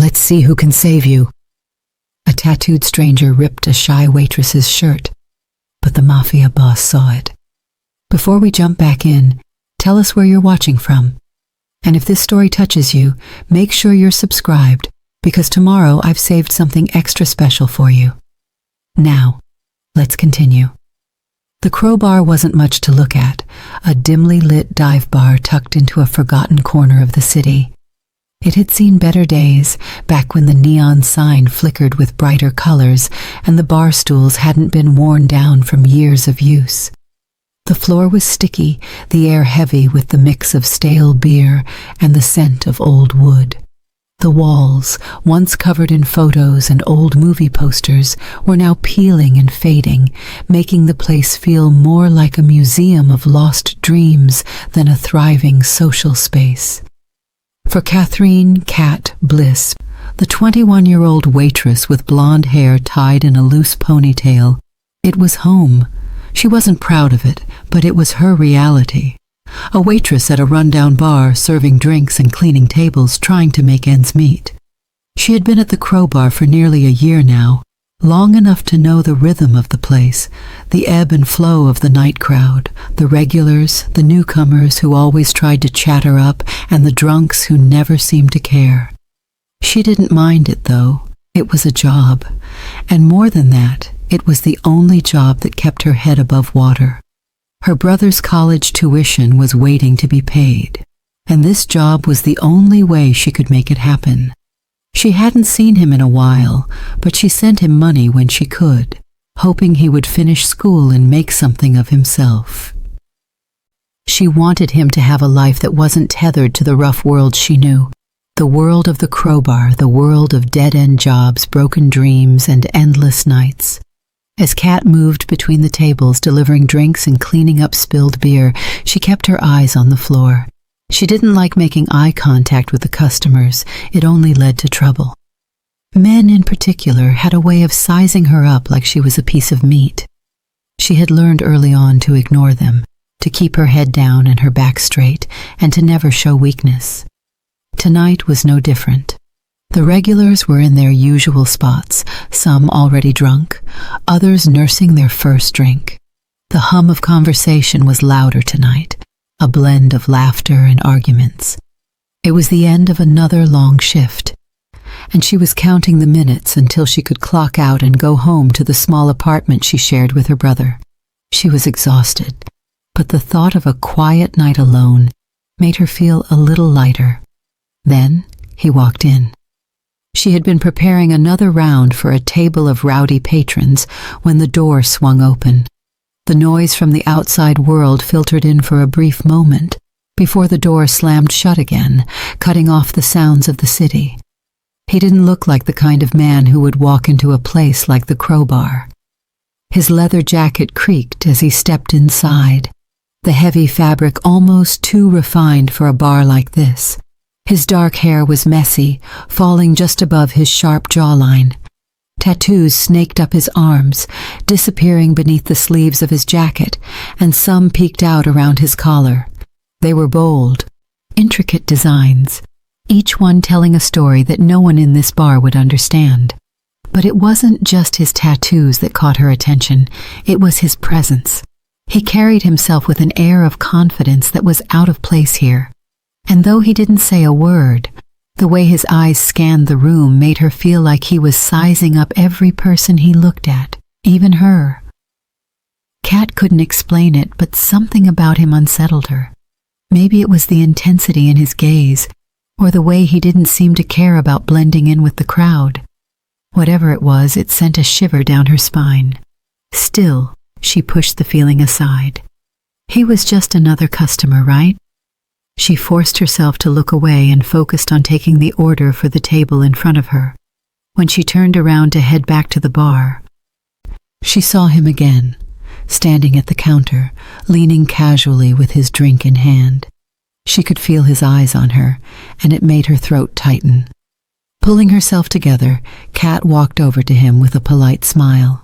Let's see who can save you." A tattooed stranger ripped a shy waitress's shirt, but the mafia boss saw it. Before we jump back in, tell us where you're watching from. And if this story touches you, make sure you're subscribed, because tomorrow I've saved something extra special for you. Now, let's continue. The Crowbar wasn't much to look at, a dimly lit dive bar tucked into a forgotten corner of the city. It had seen better days, back when the neon sign flickered with brighter colors and the bar stools hadn't been worn down from years of use. The floor was sticky, the air heavy with the mix of stale beer and the scent of old wood. The walls, once covered in photos and old movie posters, were now peeling and fading, making the place feel more like a museum of lost dreams than a thriving social space. For Catherine "Cat" Bliss, the 21-year-old waitress with blonde hair tied in a loose ponytail, it was home. She wasn't proud of it, but it was her reality. A waitress at a rundown bar, serving drinks and cleaning tables, trying to make ends meet. She had been at the Crowbar for nearly a year now, long enough to know the rhythm of the place, the ebb and flow of the night crowd, the regulars, the newcomers who always tried to chat her up, and the drunks who never seemed to care. She didn't mind it, though. It was a job. And more than that, it was the only job that kept her head above water. Her brother's college tuition was waiting to be paid, and this job was the only way she could make it happen. She hadn't seen him in a while, but she sent him money when she could, hoping he would finish school and make something of himself. She wanted him to have a life that wasn't tethered to the rough world she knew, the world of the Crowbar, the world of dead-end jobs, broken dreams, and endless nights. As Kat moved between the tables, delivering drinks and cleaning up spilled beer, she kept her eyes on the floor. She didn't like making eye contact with the customers. It only led to trouble. Men in particular had a way of sizing her up like she was a piece of meat. She had learned early on to ignore them, to keep her head down and her back straight, and to never show weakness. Tonight was no different. The regulars were in their usual spots, some already drunk, others nursing their first drink. The hum of conversation was louder tonight, a blend of laughter and arguments. It was the end of another long shift, and she was counting the minutes until she could clock out and go home to the small apartment she shared with her brother. She was exhausted, but the thought of a quiet night alone made her feel a little lighter. Then he walked in. She had been preparing another round for a table of rowdy patrons when the door swung open. The noise from the outside world filtered in for a brief moment before the door slammed shut again, cutting off the sounds of the city. He didn't look like the kind of man who would walk into a place like the Crowbar. His leather jacket creaked as he stepped inside, the heavy fabric almost too refined for a bar like this. His dark hair was messy, falling just above his sharp jawline. Tattoos snaked up his arms, disappearing beneath the sleeves of his jacket, and some peeked out around his collar. They were bold, intricate designs, each one telling a story that no one in this bar would understand. But it wasn't just his tattoos that caught her attention, it was his presence. He carried himself with an air of confidence that was out of place here. And though he didn't say a word, the way his eyes scanned the room made her feel like he was sizing up every person he looked at, even her. Kat couldn't explain it, but something about him unsettled her. Maybe it was the intensity in his gaze, or the way he didn't seem to care about blending in with the crowd. Whatever it was, it sent a shiver down her spine. Still, she pushed the feeling aside. He was just another customer, right? She forced herself to look away and focused on taking the order for the table in front of her. When she turned around to head back to the bar, she saw him again, standing at the counter, leaning casually with his drink in hand. She could feel his eyes on her, and it made her throat tighten. Pulling herself together, Kat walked over to him with a polite smile.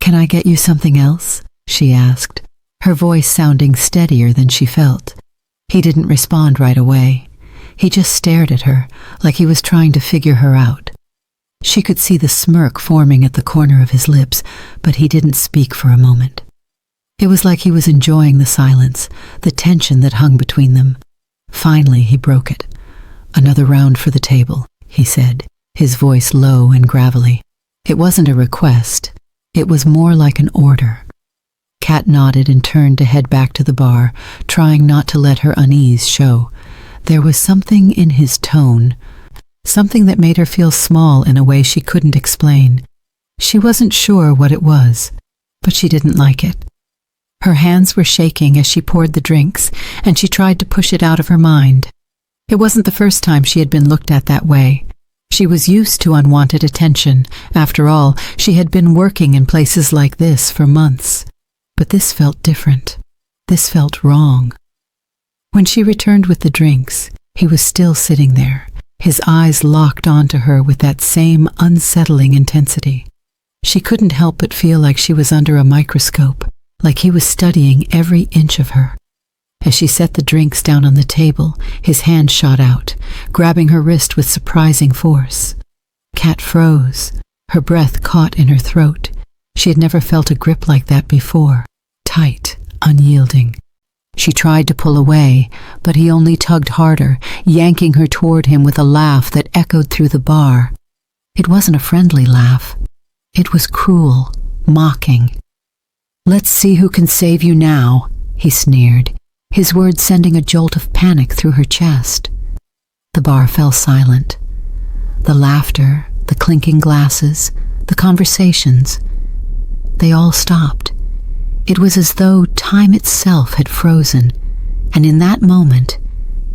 "Can I get you something else?" she asked, her voice sounding steadier than she felt. He didn't respond right away. He just stared at her, like he was trying to figure her out. She could see the smirk forming at the corner of his lips, but he didn't speak for a moment. It was like he was enjoying the silence, the tension that hung between them. Finally, he broke it. "Another round for the table," he said, his voice low and gravelly. It wasn't a request. It was more like an order. Kat nodded and turned to head back to the bar, trying not to let her unease show. There was something in his tone, something that made her feel small in a way she couldn't explain. She wasn't sure what it was, but she didn't like it. Her hands were shaking as she poured the drinks, and she tried to push it out of her mind. It wasn't the first time she had been looked at that way. She was used to unwanted attention. After all, she had been working in places like this for months. But this felt different. This felt wrong. When she returned with the drinks, he was still sitting there, his eyes locked onto her with that same unsettling intensity. She couldn't help but feel like she was under a microscope, like he was studying every inch of her. As she set the drinks down on the table, his hand shot out, grabbing her wrist with surprising force. Kat froze, her breath caught in her throat. She had never felt a grip like that before, tight, unyielding. She tried to pull away, but he only tugged harder, yanking her toward him with a laugh that echoed through the bar. It wasn't a friendly laugh. It was cruel, mocking. "Let's see who can save you now," he sneered, his words sending a jolt of panic through her chest. The bar fell silent. The laughter, the clinking glasses, the conversations, they all stopped. It was as though time itself had frozen, and in that moment,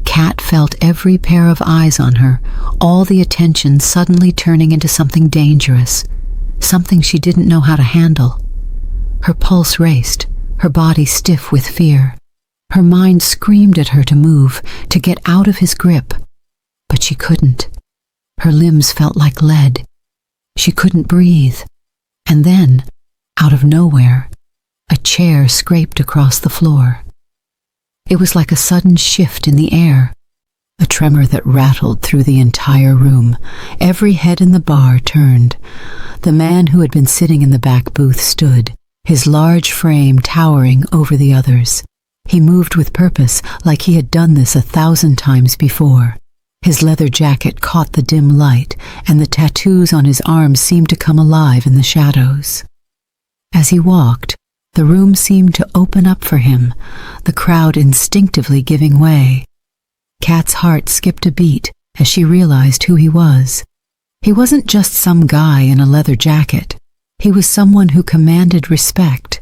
Kat felt every pair of eyes on her, all the attention suddenly turning into something dangerous, something she didn't know how to handle. Her pulse raced, her body stiff with fear. Her mind screamed at her to move, to get out of his grip, but she couldn't. Her limbs felt like lead. She couldn't breathe. And then, out of nowhere, a chair scraped across the floor. It was like a sudden shift in the air, a tremor that rattled through the entire room. Every head in the bar turned. The man who had been sitting in the back booth stood, his large frame towering over the others. He moved with purpose, like he had done this 1,000 times before. His leather jacket caught the dim light, and the tattoos on his arms seemed to come alive in the shadows. As he walked, the room seemed to open up for him, the crowd instinctively giving way. Kat's heart skipped a beat as she realized who he was. He wasn't just some guy in a leather jacket. He was someone who commanded respect.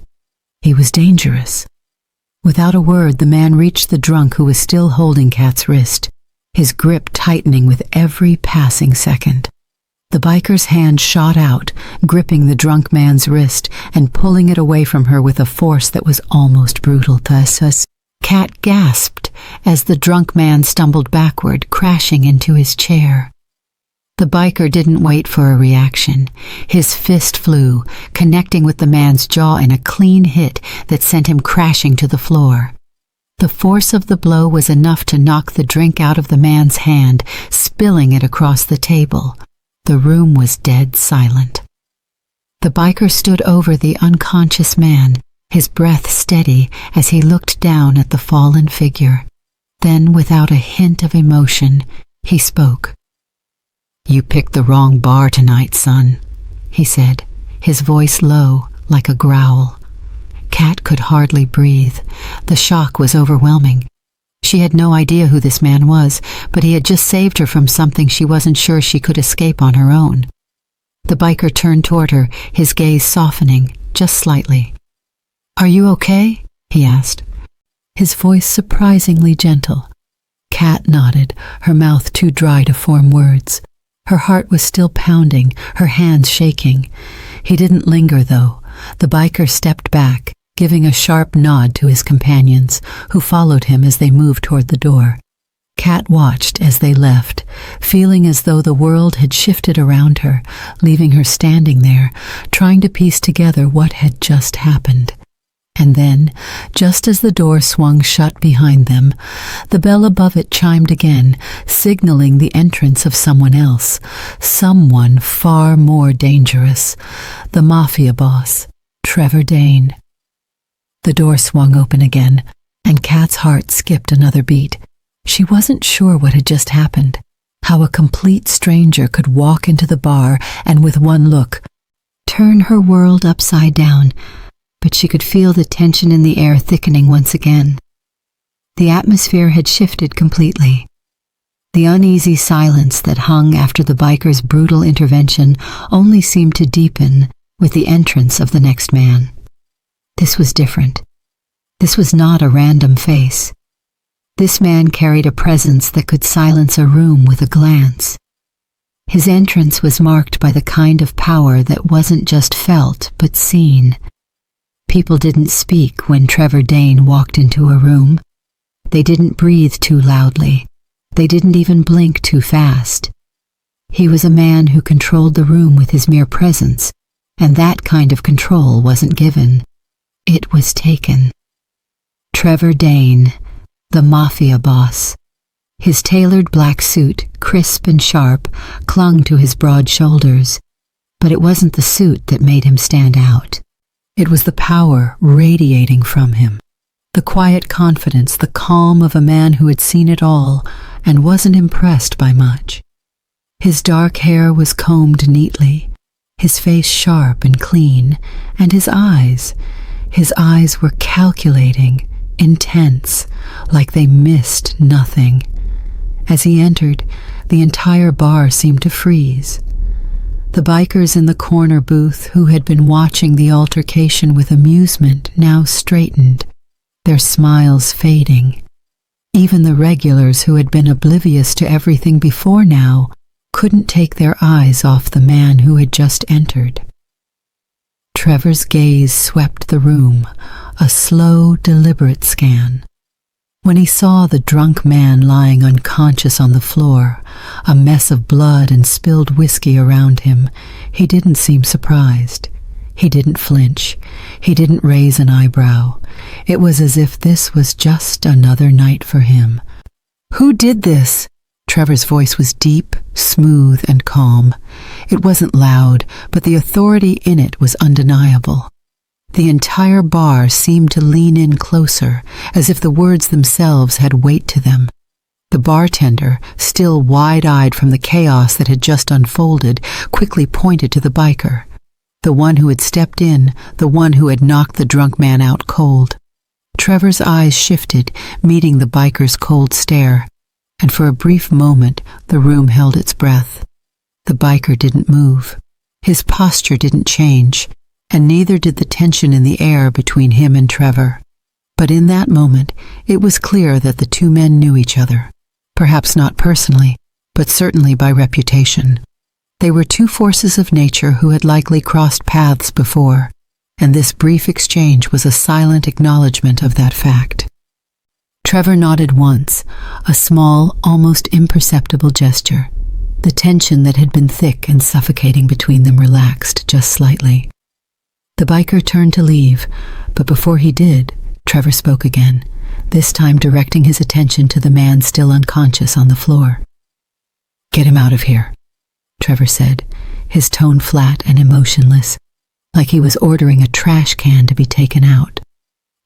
He was dangerous. Without a word, the man reached the drunk who was still holding Kat's wrist, his grip tightening with every passing second. The biker's hand shot out, gripping the drunk man's wrist and pulling it away from her with a force that was almost brutal. Thus, Kat gasped as the drunk man stumbled backward, crashing into his chair. The biker didn't wait for a reaction. His fist flew, connecting with the man's jaw in a clean hit that sent him crashing to the floor. The force of the blow was enough to knock the drink out of the man's hand, spilling it across the table. The room was dead silent. The biker stood over the unconscious man, his breath steady as he looked down at the fallen figure. Then, without a hint of emotion, he spoke. "You picked the wrong bar tonight, son," he said, his voice low, like a growl. Kat could hardly breathe. The shock was overwhelming. She had no idea who this man was, but he had just saved her from something she wasn't sure she could escape on her own. The biker turned toward her, his gaze softening, just slightly. "Are you okay?" he asked, his voice surprisingly gentle. Kat nodded, her mouth too dry to form words. Her heart was still pounding, her hands shaking. He didn't linger, though. The biker stepped back, giving a sharp nod to his companions, who followed him as they moved toward the door. Kat watched as they left, feeling as though the world had shifted around her, leaving her standing there, trying to piece together what had just happened. And then, just as the door swung shut behind them, the bell above it chimed again, signaling the entrance of someone else, someone far more dangerous, the Mafia boss, Trevor Dane. The door swung open again, and Kat's heart skipped another beat. She wasn't sure what had just happened, how a complete stranger could walk into the bar and with one look, turn her world upside down, but she could feel the tension in the air thickening once again. The atmosphere had shifted completely. The uneasy silence that hung after the biker's brutal intervention only seemed to deepen with the entrance of the next man. This was different. This was not a random face. This man carried a presence that could silence a room with a glance. His entrance was marked by the kind of power that wasn't just felt but seen. People didn't speak when Trevor Dane walked into a room. They didn't breathe too loudly. They didn't even blink too fast. He was a man who controlled the room with his mere presence, and that kind of control wasn't given. It was taken. Trevor Dane, the Mafia boss. His tailored black suit, crisp and sharp, clung to his broad shoulders, but it wasn't the suit that made him stand out. It was the power radiating from him, the quiet confidence, the calm of a man who had seen it all and wasn't impressed by much. His dark hair was combed neatly, his face sharp and clean, and his eyes were calculating, intense, like they missed nothing. As he entered, the entire bar seemed to freeze. The bikers in the corner booth who had been watching the altercation with amusement now straightened, their smiles fading. Even the regulars who had been oblivious to everything before now couldn't take their eyes off the man who had just entered. Trevor's gaze swept the room, a slow, deliberate scan. When he saw the drunk man lying unconscious on the floor, a mess of blood and spilled whiskey around him, he didn't seem surprised. He didn't flinch. He didn't raise an eyebrow. It was as if this was just another night for him. "Who did this?" Trevor's voice was deep, smooth, and calm. It wasn't loud, but the authority in it was undeniable. The entire bar seemed to lean in closer, as if the words themselves had weight to them. The bartender, still wide-eyed from the chaos that had just unfolded, quickly pointed to the biker, the one who had stepped in, the one who had knocked the drunk man out cold. Trevor's eyes shifted, meeting the biker's cold stare, and for a brief moment the room held its breath. The biker didn't move. His posture didn't change, and neither did the tension in the air between him and Trevor. But in that moment, it was clear that the two men knew each other, perhaps not personally, but certainly by reputation. They were two forces of nature who had likely crossed paths before, and this brief exchange was a silent acknowledgement of that fact. Trevor nodded once, a small, almost imperceptible gesture. The tension that had been thick and suffocating between them relaxed just slightly. The biker turned to leave, but before he did, Trevor spoke again, this time directing his attention to the man still unconscious on the floor. "Get him out of here," Trevor said, his tone flat and emotionless, like he was ordering a trash can to be taken out.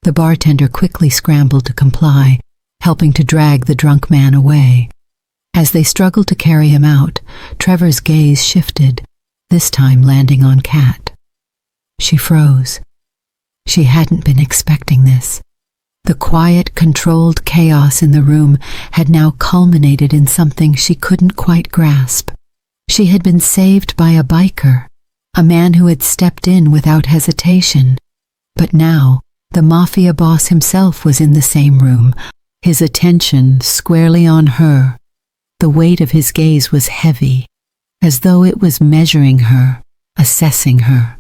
The bartender quickly scrambled to comply, helping to drag the drunk man away. As they struggled to carry him out, Trevor's gaze shifted, this time landing on Kat. She froze. She hadn't been expecting this. The quiet, controlled chaos in the room had now culminated in something she couldn't quite grasp. She had been saved by a biker, a man who had stepped in without hesitation. But now, the Mafia boss himself was in the same room, his attention squarely on her. The weight of his gaze was heavy, as though it was measuring her, assessing her.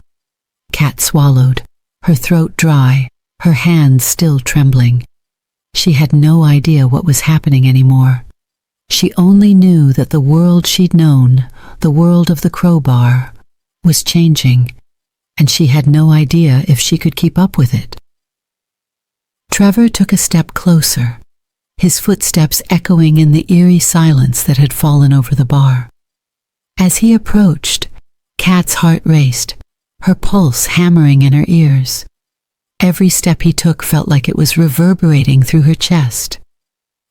Kat swallowed, her throat dry, her hands still trembling. She had no idea what was happening anymore. She only knew that the world she'd known, the world of the crowbar, was changing, and she had no idea if she could keep up with it. Trevor took a step closer, his footsteps echoing in the eerie silence that had fallen over the bar. As he approached, Kat's heart raced, her pulse hammering in her ears. Every step he took felt like it was reverberating through her chest.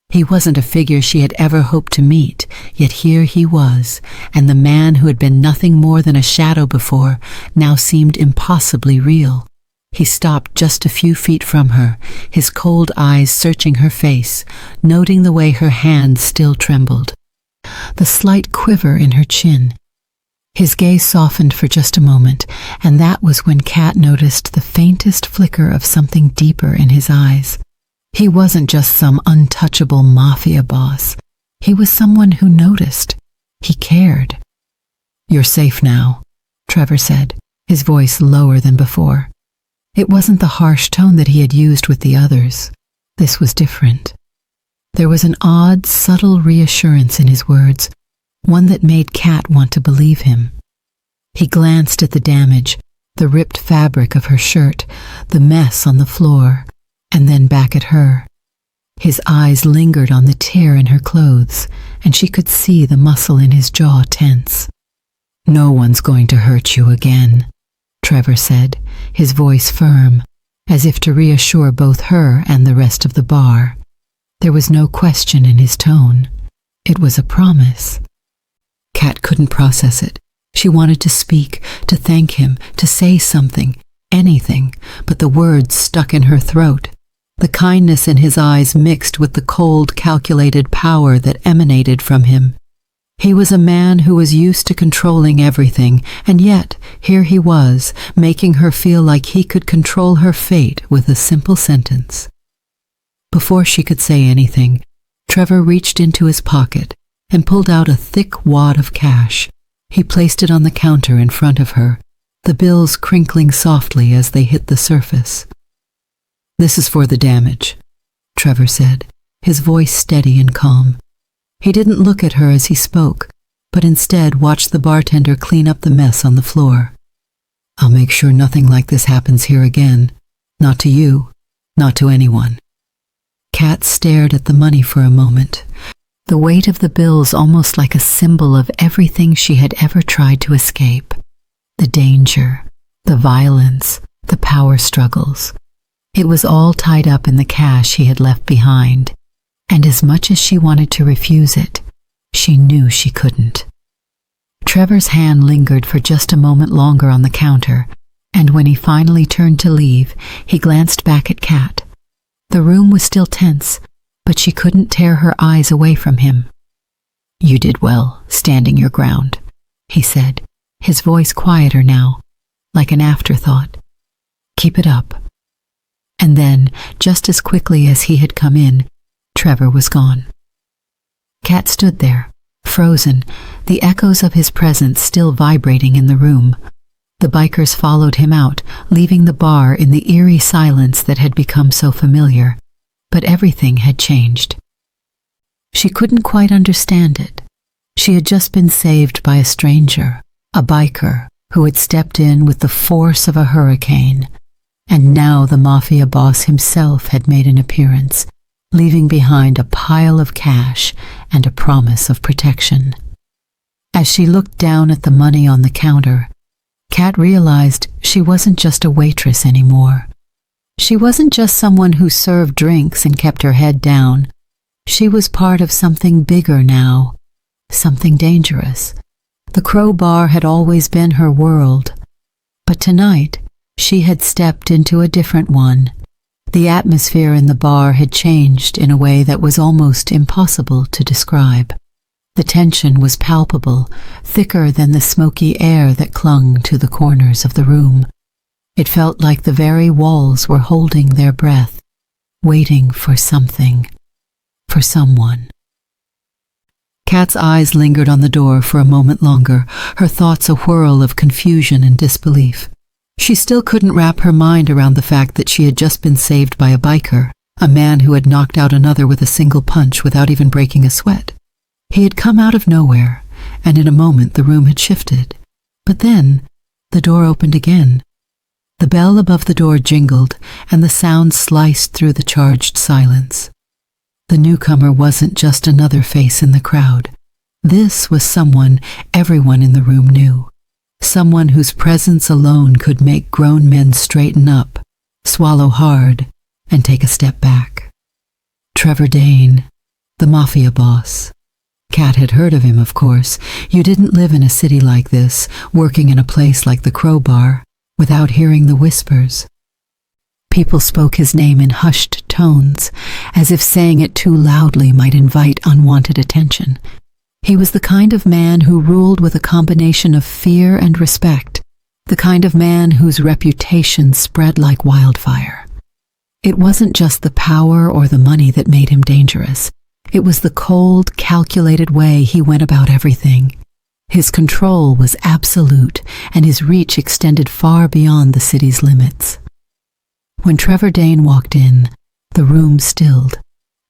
He wasn't a figure she had ever hoped to meet, yet here he was, and the man who had been nothing more than a shadow before now seemed impossibly real. He stopped just a few feet from her, his cold eyes searching her face, noting the way her hands still trembled, the slight quiver in her chin. His gaze softened for just a moment, and that was when Kat noticed the faintest flicker of something deeper in his eyes. He wasn't just some untouchable mafia boss. He was someone who noticed. He cared. "You're safe now," Trevor said, his voice lower than before. It wasn't the harsh tone that he had used with the others. This was different. There was an odd, subtle reassurance in his words, one that made Kat want to believe him. He glanced at the damage, the ripped fabric of her shirt, the mess on the floor, and then back at her. His eyes lingered on the tear in her clothes, and she could see the muscle in his jaw tense. "No one's going to hurt you again," Trevor said, his voice firm, as if to reassure both her and the rest of the bar. There was no question in his tone. It was a promise. Kat couldn't process it. She wanted to speak, to thank him, to say something, anything, but the words stuck in her throat. The kindness in his eyes mixed with the cold, calculated power that emanated from him. He was a man who was used to controlling everything, and yet here he was, making her feel like he could control her fate with a simple sentence. Before she could say anything, Trevor reached into his pocket and pulled out a thick wad of cash. He placed it on the counter in front of her, the bills crinkling softly as they hit the surface. "This is for the damage," Trevor said, his voice steady and calm. He didn't look at her as he spoke, but instead watched the bartender clean up the mess on the floor. "I'll make sure nothing like this happens here again. Not to you, not to anyone." Kat stared at the money for a moment, the weight of the bills almost like a symbol of everything she had ever tried to escape. The danger, the violence, the power struggles. It was all tied up in the cash he had left behind, and as much as she wanted to refuse it, she knew she couldn't. Trevor's hand lingered for just a moment longer on the counter, and when he finally turned to leave, he glanced back at Kat. The room was still tense, but she couldn't tear her eyes away from him. "You did well, standing your ground," he said, his voice quieter now, like an afterthought. "Keep it up." And then, just as quickly as he had come in, Trevor was gone. Kat stood there, frozen, the echoes of his presence still vibrating in the room. The bikers followed him out, leaving the bar in the eerie silence that had become so familiar. But everything had changed. She couldn't quite understand it. She had just been saved by a stranger, a biker, who had stepped in with the force of a hurricane. And now the mafia boss himself had made an appearance, leaving behind a pile of cash and a promise of protection. As she looked down at the money on the counter, Kat realized she wasn't just a waitress anymore. She wasn't just someone who served drinks and kept her head down. She was part of something bigger now, something dangerous. The Crow Bar had always been her world, but tonight she had stepped into a different one. The atmosphere in the bar had changed in a way that was almost impossible to describe. The tension was palpable, thicker than the smoky air that clung to the corners of the room. It felt like the very walls were holding their breath, waiting for something, for someone. Kat's eyes lingered on the door for a moment longer, her thoughts a whirl of confusion and disbelief. She still couldn't wrap her mind around the fact that she had just been saved by a biker, a man who had knocked out another with a single punch without even breaking a sweat. He had come out of nowhere, and in a moment the room had shifted. But then, the door opened again. The bell above the door jingled, and the sound sliced through the charged silence. The newcomer wasn't just another face in the crowd. This was someone everyone in the room knew. Someone whose presence alone could make grown men straighten up, swallow hard, and take a step back. Trevor Dane, the Mafia boss. Kat had heard of him, of course. You didn't live in a city like this, working in a place like the Crowbar, without hearing the whispers. People spoke his name in hushed tones, as if saying it too loudly might invite unwanted attention. He was the kind of man who ruled with a combination of fear and respect, the kind of man whose reputation spread like wildfire. It wasn't just the power or the money that made him dangerous. It was the cold, calculated way he went about everything. His control was absolute, and his reach extended far beyond the city's limits. When Trevor Dane walked in, the room stilled.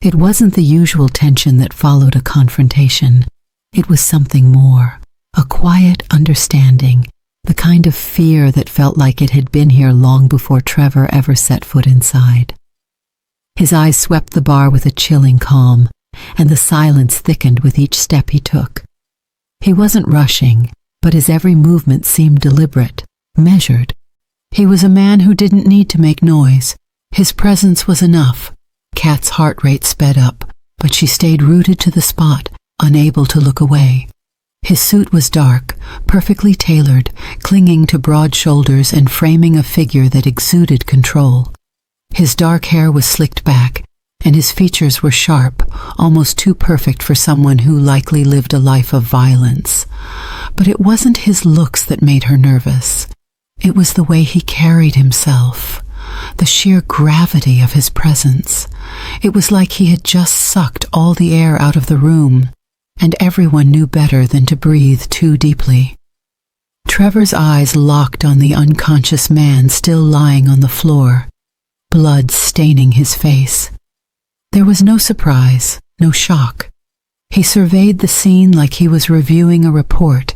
It wasn't the usual tension that followed a confrontation. It was something more, a quiet understanding, the kind of fear that felt like it had been here long before Trevor ever set foot inside. His eyes swept the bar with a chilling calm, and the silence thickened with each step he took. He wasn't rushing, but his every movement seemed deliberate, measured. He was a man who didn't need to make noise. His presence was enough. Kat's heart rate sped up, but she stayed rooted to the spot, unable to look away. His suit was dark, perfectly tailored, clinging to broad shoulders and framing a figure that exuded control. His dark hair was slicked back, and his features were sharp, almost too perfect for someone who likely lived a life of violence. But it wasn't his looks that made her nervous. It was the way he carried himself, the sheer gravity of his presence. It was like he had just sucked all the air out of the room, and everyone knew better than to breathe too deeply. Trevor's eyes locked on the unconscious man still lying on the floor, blood staining his face. There was no surprise, no shock. He surveyed the scene like he was reviewing a report,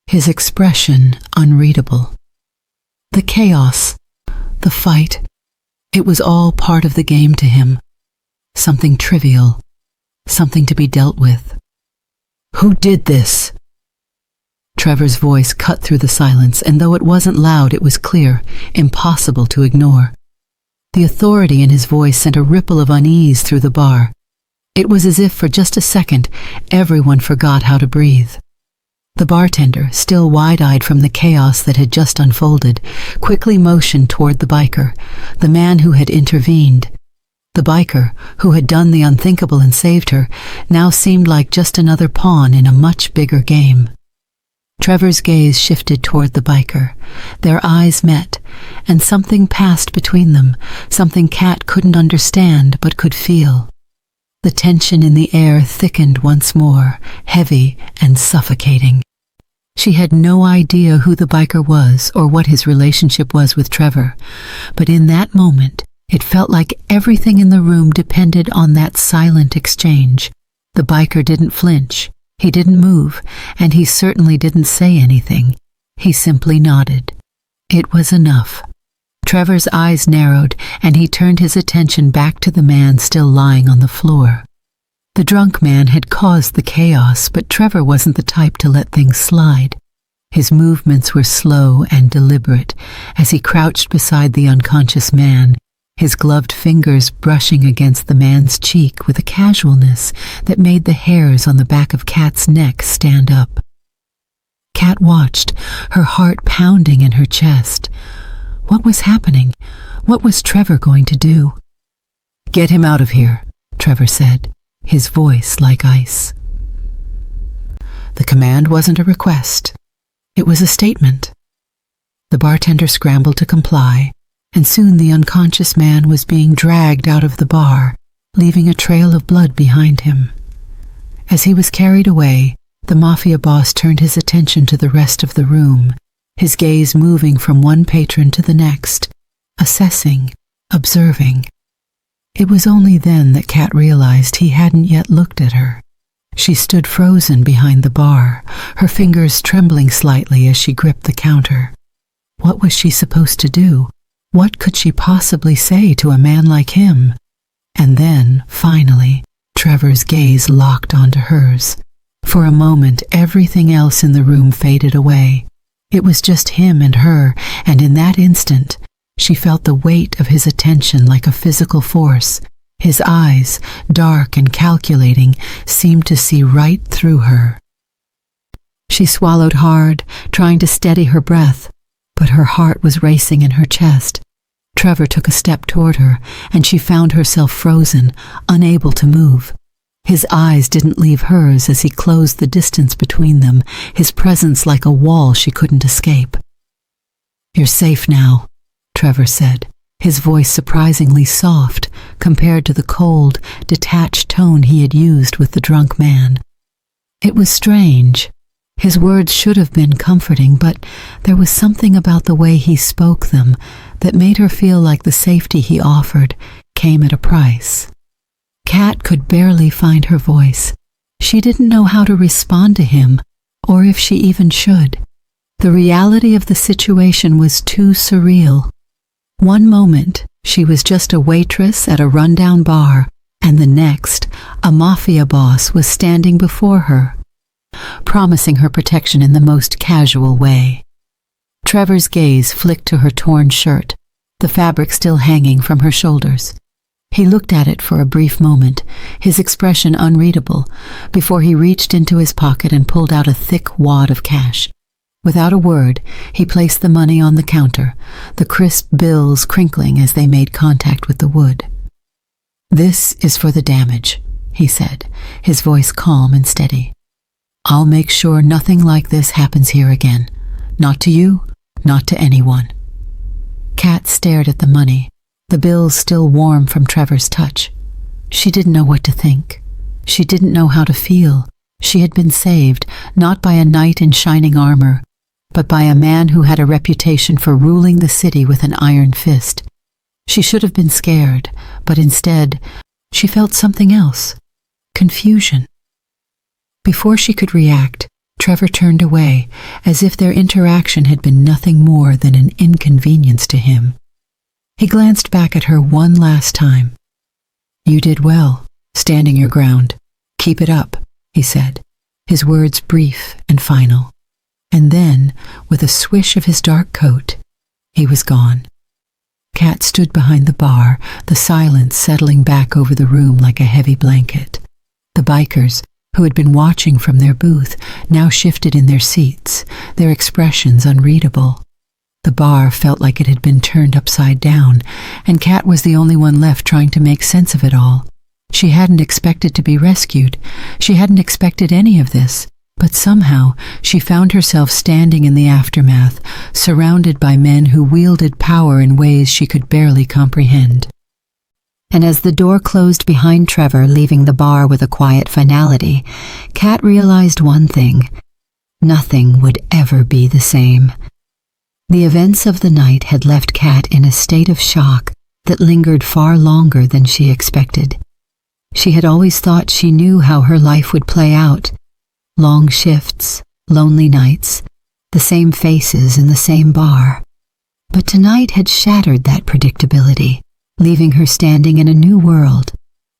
his expression unreadable. The chaos, the fight, it was all part of the game to him. Something trivial, something to be dealt with. "Who did this?" Trevor's voice cut through the silence, and though it wasn't loud, it was clear, impossible to ignore. The authority in his voice sent a ripple of unease through the bar. It was as if for just a second, everyone forgot how to breathe. The bartender, still wide-eyed from the chaos that had just unfolded, quickly motioned toward the biker, the man who had intervened. The biker, who had done the unthinkable and saved her, now seemed like just another pawn in a much bigger game. Trevor's gaze shifted toward the biker. Their eyes met, and something passed between them, something Kat couldn't understand but could feel. The tension in the air thickened once more, heavy and suffocating. She had no idea who the biker was or what his relationship was with Trevor, but in that moment, it felt like everything in the room depended on that silent exchange. The biker didn't flinch, he didn't move, and he certainly didn't say anything. He simply nodded. It was enough. Trevor's eyes narrowed, and he turned his attention back to the man still lying on the floor. The drunk man had caused the chaos, but Trevor wasn't the type to let things slide. His movements were slow and deliberate as he crouched beside the unconscious man, his gloved fingers brushing against the man's cheek with a casualness that made the hairs on the back of Kat's neck stand up. Kat watched, her heart pounding in her chest. What was happening? What was Trevor going to do? "Get him out of here," Trevor said, his voice like ice. The command wasn't a request. It was a statement. The bartender scrambled to comply, and soon the unconscious man was being dragged out of the bar, leaving a trail of blood behind him. As he was carried away, the Mafia boss turned his attention to the rest of the room, his gaze moving from one patron to the next, assessing, observing. It was only then that Kat realized he hadn't yet looked at her. She stood frozen behind the bar, her fingers trembling slightly as she gripped the counter. What was she supposed to do? What could she possibly say to a man like him? And then, finally, Trevor's gaze locked onto hers. For a moment, everything else in the room faded away. It was just him and her, and in that instant, she felt the weight of his attention like a physical force. His eyes, dark and calculating, seemed to see right through her. She swallowed hard, trying to steady her breath, but her heart was racing in her chest. Trevor took a step toward her, and she found herself frozen, unable to move. His eyes didn't leave hers as he closed the distance between them, his presence like a wall she couldn't escape. "You're safe now," Trevor said, his voice surprisingly soft compared to the cold, detached tone he had used with the drunk man. It was strange. His words should have been comforting, but there was something about the way he spoke them that made her feel like the safety he offered came at a price. Kat could barely find her voice. She didn't know how to respond to him, or if she even should. The reality of the situation was too surreal. One moment, she was just a waitress at a rundown bar, and the next, a mafia boss was standing before her, promising her protection in the most casual way. Trevor's gaze flicked to her torn shirt, the fabric still hanging from her shoulders. He looked at it for a brief moment, his expression unreadable, before he reached into his pocket and pulled out a thick wad of cash. Without a word, he placed the money on the counter, the crisp bills crinkling as they made contact with the wood. "This is for the damage," he said, his voice calm and steady. "I'll make sure nothing like this happens here again. Not to you, not to anyone." Kat stared at the money, the bills still warm from Trevor's touch. She didn't know what to think. She didn't know how to feel. She had been saved, not by a knight in shining armor, but by a man who had a reputation for ruling the city with an iron fist. She should have been scared, but instead, she felt something else. Confusion. Before she could react, Trevor turned away, as if their interaction had been nothing more than an inconvenience to him. He glanced back at her one last time. "You did well, standing your ground. Keep it up," he said, his words brief and final. And then, with a swish of his dark coat, he was gone. Kat stood behind the bar, the silence settling back over the room like a heavy blanket. The bikers, who had been watching from their booth, now shifted in their seats, their expressions unreadable. The bar felt like it had been turned upside down, and Kat was the only one left trying to make sense of it all. She hadn't expected to be rescued. She hadn't expected any of this. But somehow she found herself standing in the aftermath, surrounded by men who wielded power in ways she could barely comprehend. And as the door closed behind Trevor, leaving the bar with a quiet finality, Kat realized one thing: nothing would ever be the same. The events of the night had left Kat in a state of shock that lingered far longer than she expected. She had always thought she knew how her life would play out. Long shifts, lonely nights, the same faces in the same bar. But tonight had shattered that predictability, leaving her standing in a new world,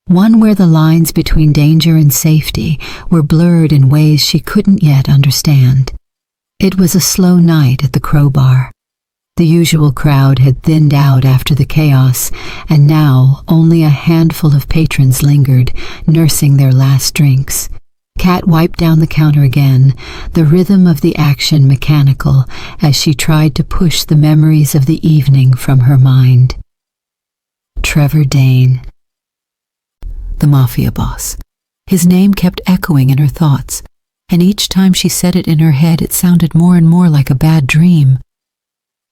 one where the lines between danger and safety were blurred in ways she couldn't yet understand. It was a slow night at the Crowbar. The usual crowd had thinned out after the chaos, and now only a handful of patrons lingered, nursing their last drinks. Kat wiped down the counter again, the rhythm of the action mechanical, as she tried to push the memories of the evening from her mind. Trevor Dane. The mafia boss. His name kept echoing in her thoughts, and each time she said it in her head, it sounded more and more like a bad dream.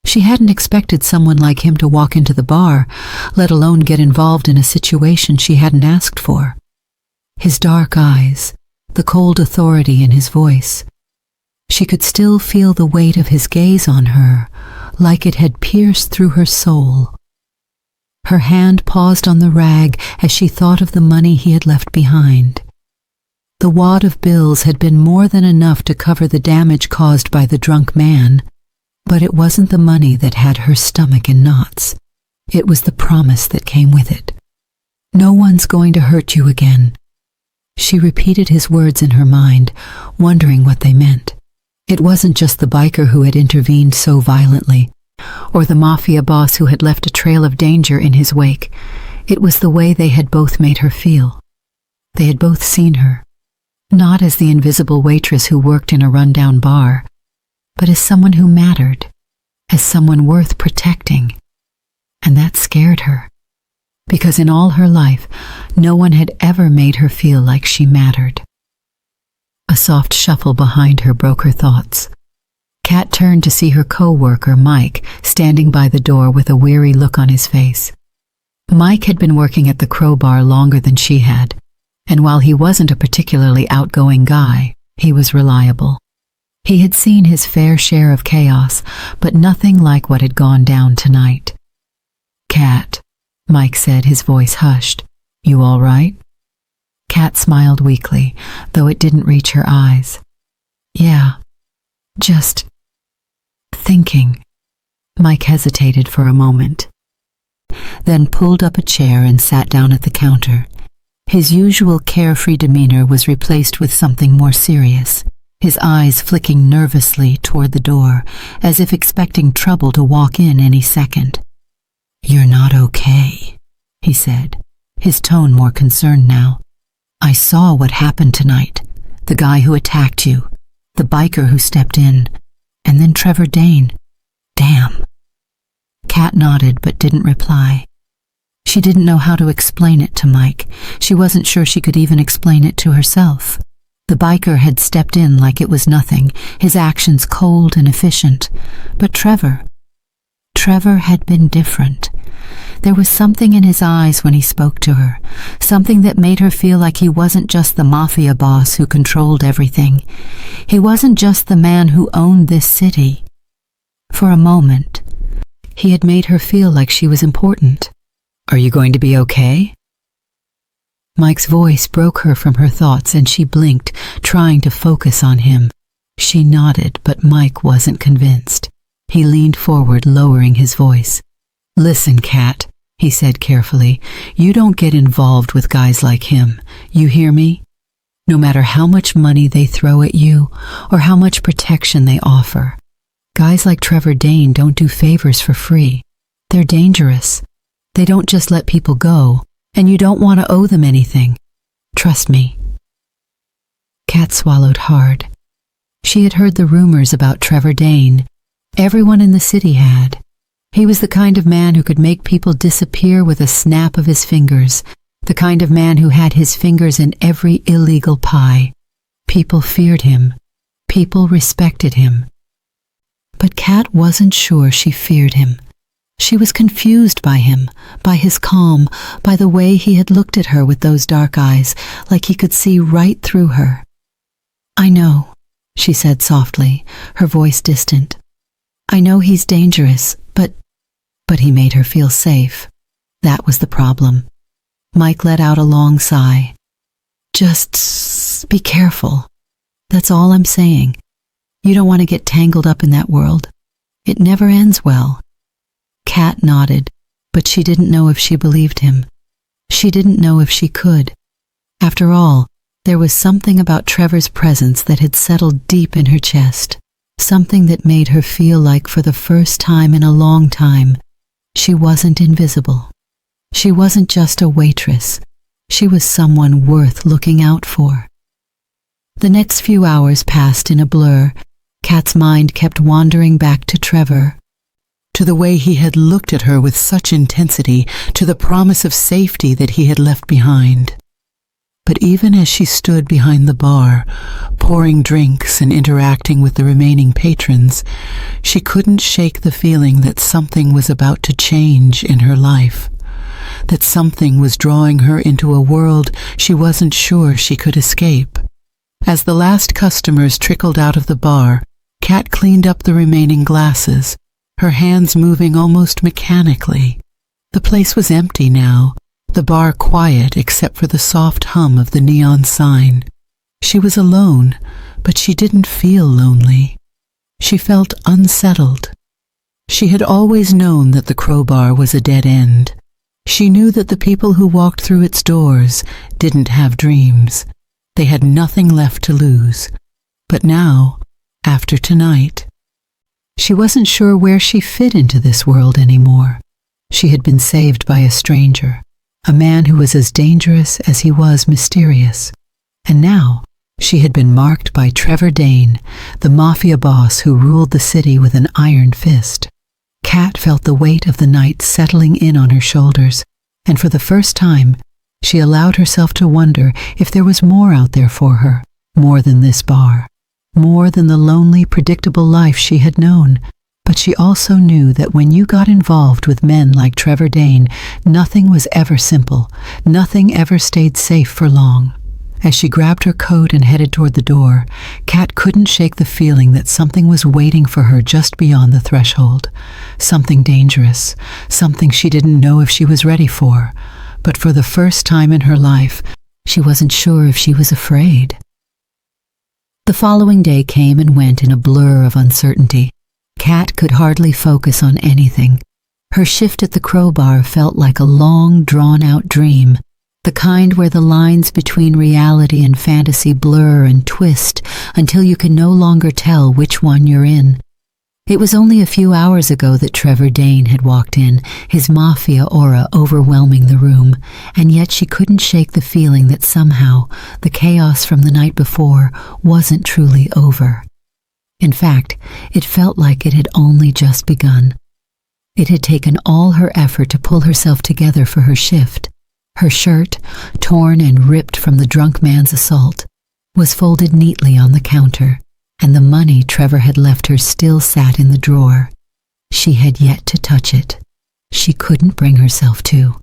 She hadn't expected someone like him to walk into the bar, let alone get involved in a situation she hadn't asked for. His dark eyes, the cold authority in his voice. She could still feel the weight of his gaze on her, like it had pierced through her soul. Her hand paused on the rag as she thought of the money he had left behind. The wad of bills had been more than enough to cover the damage caused by the drunk man. But it wasn't the money that had her stomach in knots. It was the promise that came with it. No one's going to hurt you again. She repeated his words in her mind, wondering what they meant. It wasn't just the biker who had intervened so violently, or the mafia boss who had left a trail of danger in his wake. It was the way they had both made her feel. They had both seen her, not as the invisible waitress who worked in a rundown bar, but as someone who mattered, as someone worth protecting. And that scared her, because in all her life, no one had ever made her feel like she mattered. A soft shuffle behind her broke her thoughts. Kat turned to see her co-worker, Mike, standing by the door with a weary look on his face. Mike had been working at the Crowbar longer than she had, and while he wasn't a particularly outgoing guy, he was reliable. He had seen his fair share of chaos, but nothing like what had gone down tonight. "Kat," Mike said, his voice hushed. "You all right?" Kat smiled weakly, though it didn't reach her eyes. "Yeah, just thinking." Mike hesitated for a moment, then pulled up a chair and sat down at the counter. His usual carefree demeanor was replaced with something more serious, his eyes flicking nervously toward the door, as if expecting trouble to walk in any second. "You're not okay," he said, his tone more concerned now. "I saw what happened tonight. The guy who attacked you, the biker who stepped in, and then Trevor Dane. Damn." Kat nodded but didn't reply. She didn't know how to explain it to Mike. She wasn't sure she could even explain it to herself. The biker had stepped in like it was nothing, his actions cold and efficient. But Trevor had been different. There was something in his eyes when he spoke to her, something that made her feel like he wasn't just the mafia boss who controlled everything. He wasn't just the man who owned this city. For a moment, he had made her feel like she was important. "Are you going to be okay?" Mike's voice broke her from her thoughts and she blinked, trying to focus on him. She nodded, but Mike wasn't convinced. He leaned forward, lowering his voice. "Listen, Kat," he said carefully, "you don't get involved with guys like him. You hear me? No matter how much money they throw at you or how much protection they offer. Guys like Trevor Dane don't do favors for free. They're dangerous. They don't just let people go, and you don't want to owe them anything. Trust me." Kat swallowed hard. She had heard the rumors about Trevor Dane. Everyone in the city had. He was the kind of man who could make people disappear with a snap of his fingers, the kind of man who had his fingers in every illegal pie. People feared him. People respected him. But Kat wasn't sure she feared him. She was confused by him, by his calm, by the way he had looked at her with those dark eyes, like he could see right through her. "I know," she said softly, her voice distant. "I know he's dangerous, but he made her feel safe. That was the problem." Mike let out a long sigh. "Just be careful. That's all I'm saying. You don't want to get tangled up in that world. It never ends well." Kat nodded, but she didn't know if she believed him. She didn't know if she could. After all, there was something about Trevor's presence that had settled deep in her chest, something that made her feel like for the first time in a long time, she wasn't invisible. She wasn't just a waitress. She was someone worth looking out for. The next few hours passed in a blur. Kat's mind kept wandering back to Trevor, to the way he had looked at her with such intensity, to the promise of safety that he had left behind. But even as she stood behind the bar, pouring drinks and interacting with the remaining patrons, she couldn't shake the feeling that something was about to change in her life, that something was drawing her into a world she wasn't sure she could escape. As the last customers trickled out of the bar, Kat cleaned up the remaining glasses, her hands moving almost mechanically. The place was empty now, the bar quiet except for the soft hum of the neon sign. She was alone, but she didn't feel lonely. She felt unsettled, She had always known that the crowbar was a dead end. She knew that the people who walked through its doors didn't have dreams. They had nothing left to lose. But now, after tonight, she wasn't sure where she fit into this world anymore. She had been saved by a stranger, a man who was as dangerous as he was mysterious. And now, she had been marked by Trevor Dane, the mafia boss who ruled the city with an iron fist. Kat felt the weight of the night settling in on her shoulders, and for the first time, she allowed herself to wonder if there was more out there for her, more than this bar, more than the lonely, predictable life she had known. But she also knew that when you got involved with men like Trevor Dane, nothing was ever simple, nothing ever stayed safe for long. As she grabbed her coat and headed toward the door, Kat couldn't shake the feeling that something was waiting for her just beyond the threshold. Something dangerous, something she didn't know if she was ready for. But for the first time in her life, she wasn't sure if she was afraid. The following day came and went in a blur of uncertainty. Kat could hardly focus on anything. Her shift at the crowbar felt like a long, drawn-out dream, the kind where the lines between reality and fantasy blur and twist until you can no longer tell which one you're in. It was only a few hours ago that Trevor Dane had walked in, his mafia aura overwhelming the room, and yet she couldn't shake the feeling that somehow the chaos from the night before wasn't truly over. In fact, it felt like it had only just begun. It had taken all her effort to pull herself together for her shift. Her shirt, torn and ripped from the drunk man's assault, was folded neatly on the counter, and the money Trevor had left her still sat in the drawer. She had yet to touch it. She couldn't bring herself to.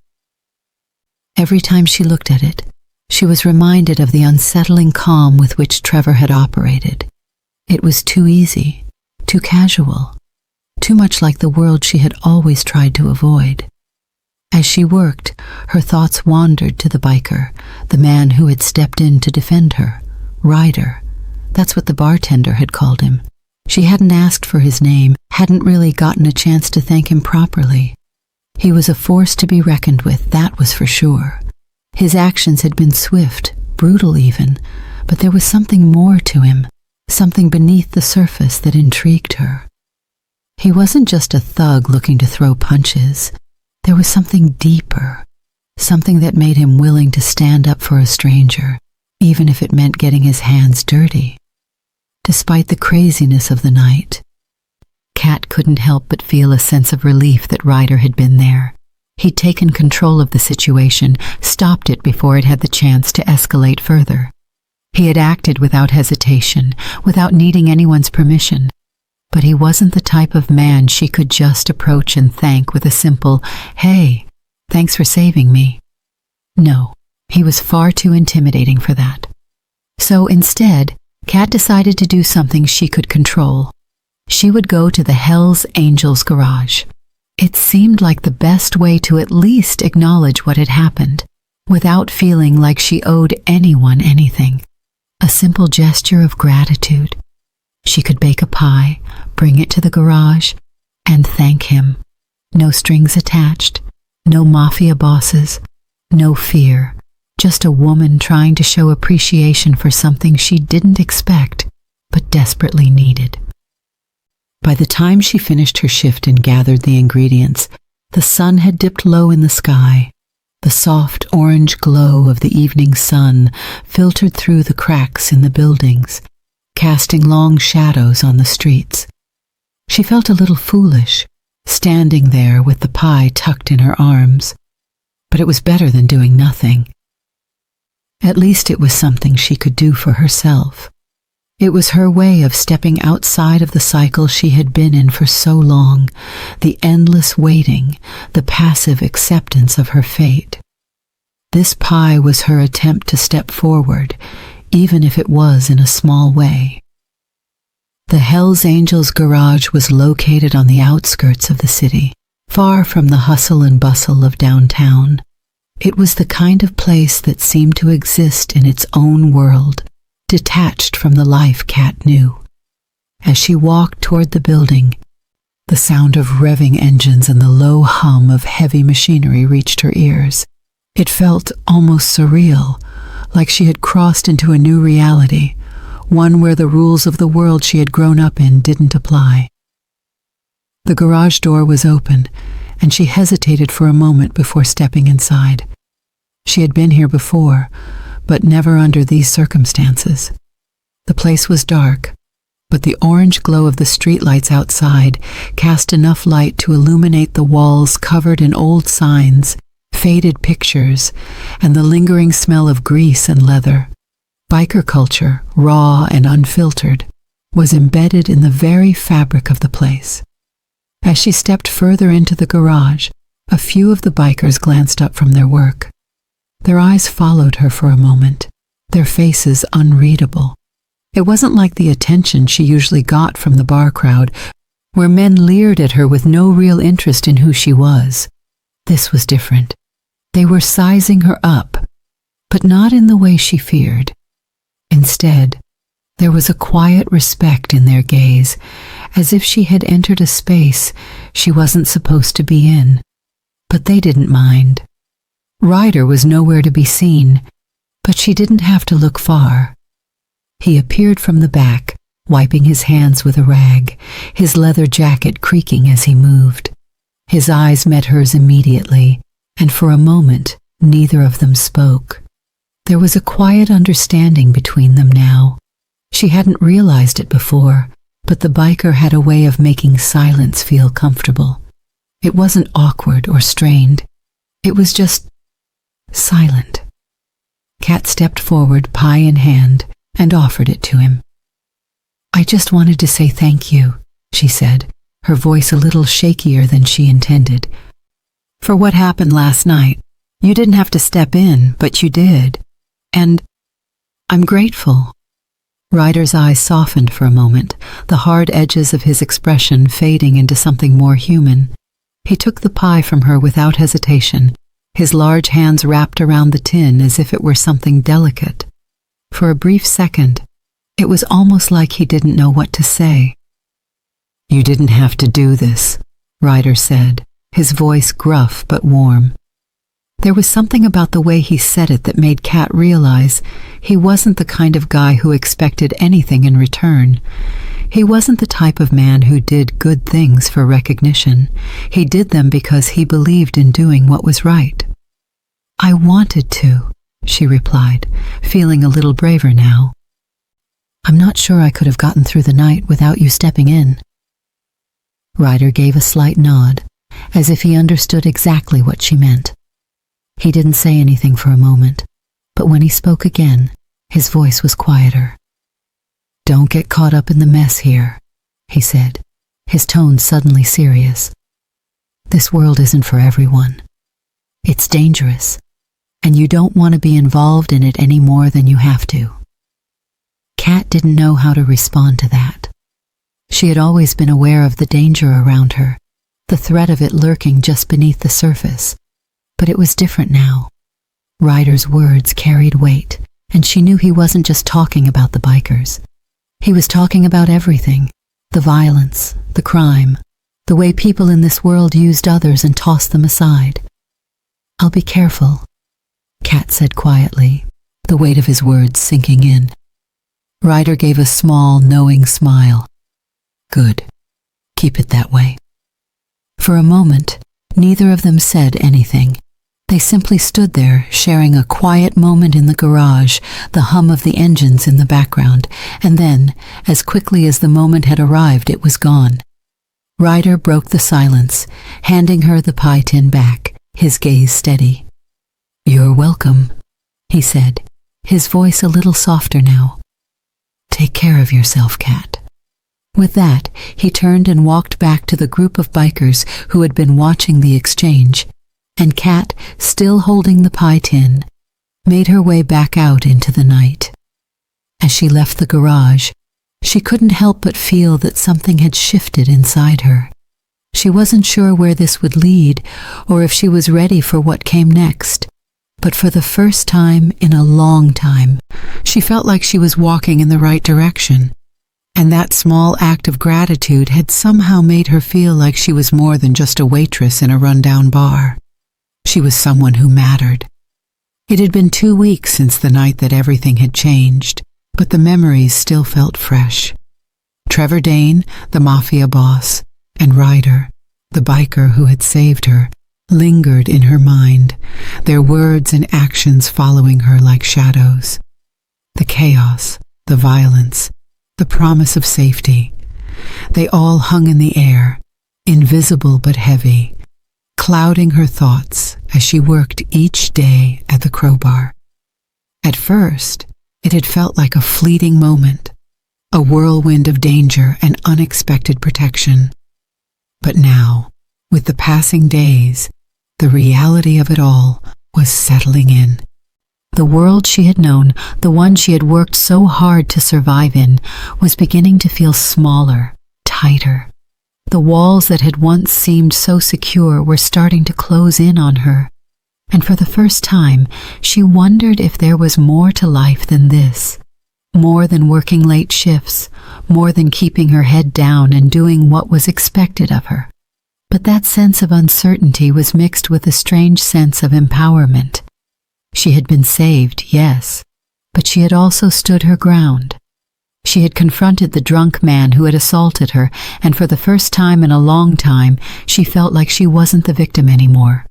Every time she looked at it, she was reminded of the unsettling calm with which Trevor had operated. It was too easy, too casual, too much like the world she had always tried to avoid. As she worked, her thoughts wandered to the biker, the man who had stepped in to defend her. Ryder. That's what the bartender had called him. She hadn't asked for his name, hadn't really gotten a chance to thank him properly. He was a force to be reckoned with, that was for sure. His actions had been swift, brutal even, but there was something more to him, something beneath the surface that intrigued her. He wasn't just a thug looking to throw punches. There was something deeper, something that made him willing to stand up for a stranger, even if it meant getting his hands dirty. Despite the craziness of the night, Kat couldn't help but feel a sense of relief that Ryder had been there. He'd taken control of the situation, stopped it before it had the chance to escalate further. He had acted without hesitation, without needing anyone's permission. But he wasn't the type of man she could just approach and thank with a simple, "Hey, thanks for saving me." No, he was far too intimidating for that. So instead, Kat decided to do something she could control. She would go to the Hells Angels garage. It seemed like the best way to at least acknowledge what had happened, without feeling like she owed anyone anything. A simple gesture of gratitude. She could bake a pie, bring it to the garage, and thank him. No strings attached, no mafia bosses, no fear. Just a woman trying to show appreciation for something she didn't expect, but desperately needed. By the time she finished her shift and gathered the ingredients, the sun had dipped low in the sky. The soft orange glow of the evening sun filtered through the cracks in the buildings, casting long shadows on the streets. She felt a little foolish, standing there with the pie tucked in her arms. But it was better than doing nothing. At least it was something she could do for herself. It was her way of stepping outside of the cycle she had been in for so long, the endless waiting, the passive acceptance of her fate. This pie was her attempt to step forward, even if it was in a small way. The Hells Angels garage was located on the outskirts of the city, far from the hustle and bustle of downtown. It was the kind of place that seemed to exist in its own world, detached from the life Kat knew. As she walked toward the building, The sound of revving engines and the low hum of heavy machinery reached her ears. It felt almost surreal, like she had crossed into a new reality, one where the rules of the world she had grown up in didn't apply. The garage door was open, and she hesitated for a moment before stepping inside. She had been here before, but never under these circumstances. The place was dark, but the orange glow of the streetlights outside cast enough light to illuminate the walls covered in old signs, faded pictures, and the lingering smell of grease and leather. Biker culture, raw and unfiltered, was embedded in the very fabric of the place. As she stepped further into the garage, a few of the bikers glanced up from their work. Their eyes followed her for a moment, their faces unreadable. It wasn't like the attention she usually got from the bar crowd, where men leered at her with no real interest in who she was. This was different. They were sizing her up, but not in the way she feared. Instead, there was a quiet respect in their gaze, as if she had entered a space she wasn't supposed to be in. But they didn't mind. Ryder was nowhere to be seen, but she didn't have to look far. He appeared from the back, wiping his hands with a rag, his leather jacket creaking as he moved. His eyes met hers immediately, and for a moment neither of them spoke. There was a quiet understanding between them now. She hadn't realized it before, but the biker had a way of making silence feel comfortable. It wasn't awkward or strained. It was just silent. Kat stepped forward, pie in hand, and offered it to him. "I just wanted to say thank you," she said, her voice a little shakier than she intended. "For what happened last night. You didn't have to step in, but you did. And I'm grateful." Ryder's eyes softened for a moment, the hard edges of his expression fading into something more human. He took the pie from her without hesitation, his large hands wrapped around the tin as if it were something delicate. For a brief second, it was almost like he didn't know what to say. "You didn't have to do this," Ryder said, his voice gruff but warm. There was something about the way he said it that made Kat realize he wasn't the kind of guy who expected anything in return. He wasn't the type of man who did good things for recognition. He did them because he believed in doing what was right. "I wanted to," she replied, feeling a little braver now. "I'm not sure I could have gotten through the night without you stepping in." Ryder gave a slight nod, as if he understood exactly what she meant. He didn't say anything for a moment, but when he spoke again, his voice was quieter. "Don't get caught up in the mess here," he said, his tone suddenly serious. "This world isn't for everyone. It's dangerous, and you don't want to be involved in it any more than you have to." Kat didn't know how to respond to that. She had always been aware of the danger around her, the threat of it lurking just beneath the surface. But it was different now. Ryder's words carried weight, and she knew he wasn't just talking about the bikers. He was talking about everything, the violence, the crime, the way people in this world used others and tossed them aside. "I'll be careful," Kat said quietly, the weight of his words sinking in. Ryder gave a small, knowing smile. "Good. Keep it that way." For a moment, neither of them said anything. They simply stood there, sharing a quiet moment in the garage, the hum of the engines in the background, and then, as quickly as the moment had arrived, it was gone. Ryder broke the silence, handing her the pie tin back, his gaze steady. "You're welcome," he said, his voice a little softer now. "Take care of yourself, Kat." With that, he turned and walked back to the group of bikers who had been watching the exchange, and Kat, still holding the pie tin, made her way back out into the night. As she left the garage, she couldn't help but feel that something had shifted inside her. She wasn't sure where this would lead, or if she was ready for what came next. But for the first time in a long time, she felt like she was walking in the right direction. And that small act of gratitude had somehow made her feel like she was more than just a waitress in a rundown bar. She was someone who mattered. It had been 2 weeks since the night that everything had changed, but the memories still felt fresh. Trevor Dane, the mafia boss, and Ryder, the biker who had saved her, lingered in her mind, their words and actions following her like shadows. The chaos, the violence, the promise of safety, they all hung in the air, invisible but heavy, clouding her thoughts as she worked each day at the Crowbar. At first, it had felt like a fleeting moment, a whirlwind of danger and unexpected protection. But now, with the passing days, the reality of it all was settling in. The world she had known, the one she had worked so hard to survive in, was beginning to feel smaller, tighter. The walls that had once seemed so secure were starting to close in on her, and for the first time she wondered if there was more to life than this, more than working late shifts, more than keeping her head down and doing what was expected of her. But that sense of uncertainty was mixed with a strange sense of empowerment. She had been saved, yes, but she had also stood her ground. She had confronted the drunk man who had assaulted her, and for the first time in a long time, she felt like she wasn't the victim anymore.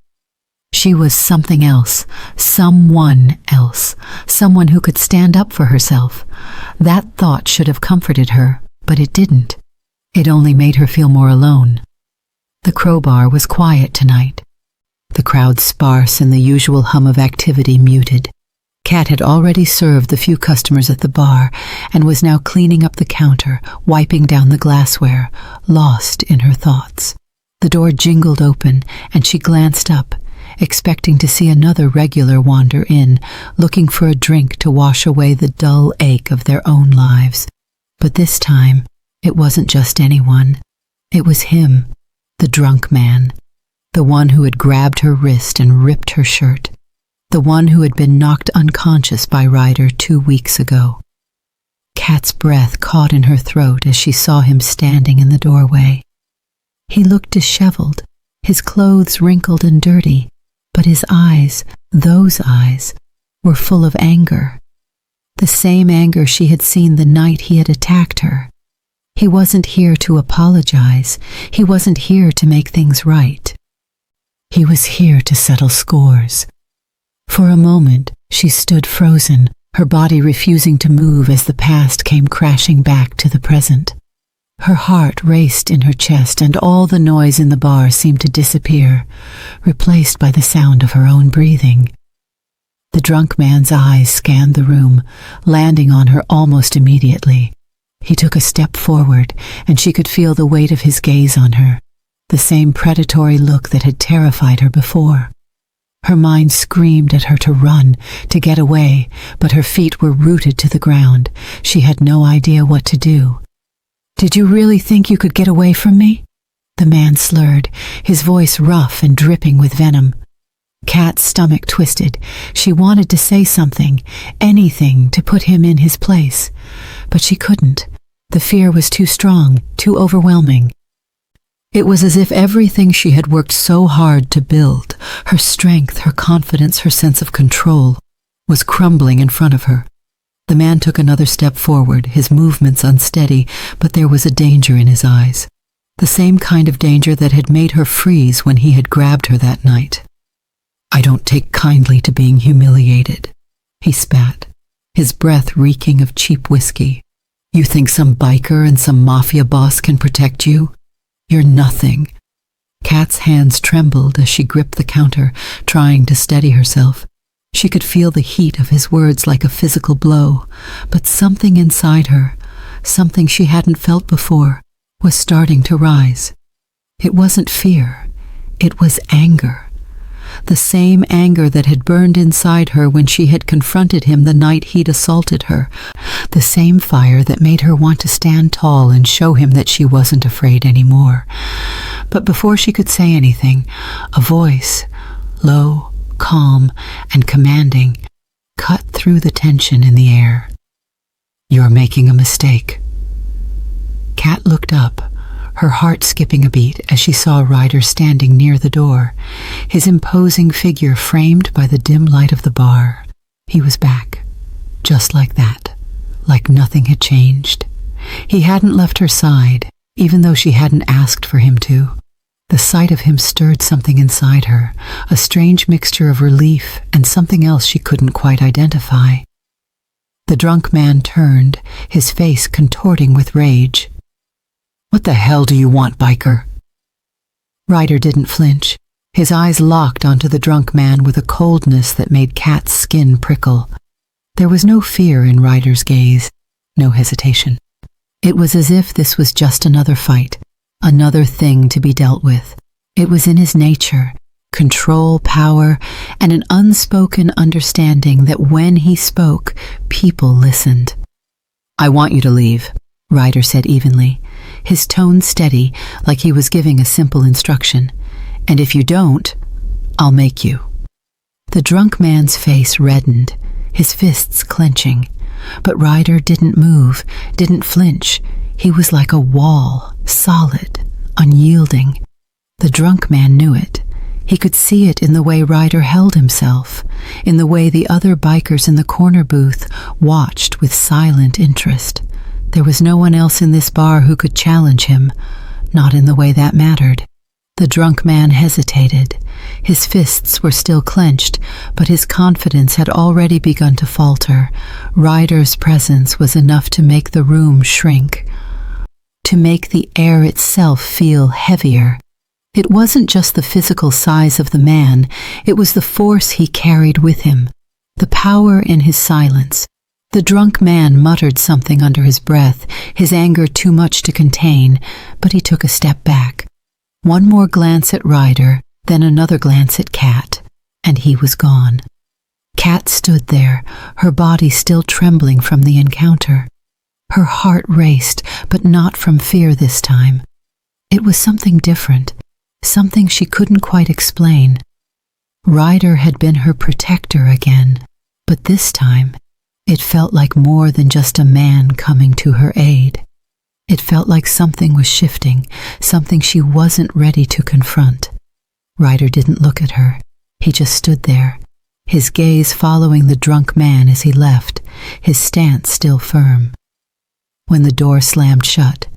She was something else, someone else, someone who could stand up for herself. That thought should have comforted her, but it didn't. It only made her feel more alone. The Crowbar was quiet tonight. The crowd sparse and the usual hum of activity muted. Kat had already served the few customers at the bar and was now cleaning up the counter, wiping down the glassware, lost in her thoughts. The door jingled open and she glanced up, expecting to see another regular wander in, looking for a drink to wash away the dull ache of their own lives. But this time, it wasn't just anyone. It was him, the drunk man, the one who had grabbed her wrist and ripped her shirt, the one who had been knocked unconscious by Ryder 2 weeks ago. Kat's breath caught in her throat as she saw him standing in the doorway. He looked disheveled, his clothes wrinkled and dirty, but his eyes, those eyes, were full of anger. The same anger she had seen the night he had attacked her. He wasn't here to apologize. He wasn't here to make things right. He was here to settle scores. For a moment, she stood frozen, her body refusing to move as the past came crashing back to the present. Her heart raced in her chest and all the noise in the bar seemed to disappear, replaced by the sound of her own breathing. The drunk man's eyes scanned the room, landing on her almost immediately. He took a step forward, and she could feel the weight of his gaze on her, the same predatory look that had terrified her before. Her mind screamed at her to run, to get away, but her feet were rooted to the ground. She had no idea what to do. "Did you really think you could get away from me?" The man slurred, his voice rough and dripping with venom. Kat's stomach twisted. She wanted to say something, anything to put him in his place, but she couldn't. The fear was too strong, too overwhelming. It was as if everything she had worked so hard to build, her strength, her confidence, her sense of control, was crumbling in front of her. The man took another step forward, his movements unsteady, but there was a danger in his eyes. The same kind of danger that had made her freeze when he had grabbed her that night. "I don't take kindly to being humiliated," he spat, his breath reeking of cheap whiskey. "You think some biker and some mafia boss can protect you? You're nothing." Kat's hands trembled as she gripped the counter, trying to steady herself. She could feel the heat of his words like a physical blow, but something inside her, something she hadn't felt before, was starting to rise. It wasn't fear, it was anger. The same anger that had burned inside her when she had confronted him the night he'd assaulted her. The same fire that made her want to stand tall and show him that she wasn't afraid anymore. But before she could say anything, a voice, low, calm, and commanding, cut through the tension in the air. "You're making a mistake." Kat looked up, her heart skipping a beat as she saw Ryder standing near the door, his imposing figure framed by the dim light of the bar. He was back, just like that, like nothing had changed. He hadn't left her side, even though she hadn't asked for him to. The sight of him stirred something inside her, a strange mixture of relief and something else she couldn't quite identify. The drunk man turned, his face contorting with rage. "What the hell do you want, biker?" Ryder didn't flinch, his eyes locked onto the drunk man with a coldness that made Kat's skin prickle. There was no fear in Ryder's gaze, no hesitation. It was as if this was just another fight, another thing to be dealt with. It was in his nature, control, power, and an unspoken understanding that when he spoke, people listened. "I want you to leave," Ryder said evenly, his tone steady, like he was giving a simple instruction. "And if you don't, I'll make you." The drunk man's face reddened, his fists clenching. But Ryder didn't move, didn't flinch. He was like a wall, solid, unyielding. The drunk man knew it. He could see it in the way Ryder held himself, in the way the other bikers in the corner booth watched with silent interest. There was no one else in this bar who could challenge him, not in the way that mattered. The drunk man hesitated. His fists were still clenched, but his confidence had already begun to falter. Ryder's presence was enough to make the room shrink, to make the air itself feel heavier. It wasn't just the physical size of the man, it was the force he carried with him, the power in his silence. The drunk man muttered something under his breath, his anger too much to contain, but he took a step back. One more glance at Ryder, then another glance at Kat, and he was gone. Kat stood there, her body still trembling from the encounter. Her heart raced, but not from fear this time. It was something different, something she couldn't quite explain. Ryder had been her protector again, but this time it felt like more than just a man coming to her aid. It felt like something was shifting, something she wasn't ready to confront. Ryder didn't look at her. He just stood there, his gaze following the drunk man as he left, his stance still firm. When the door slammed shut,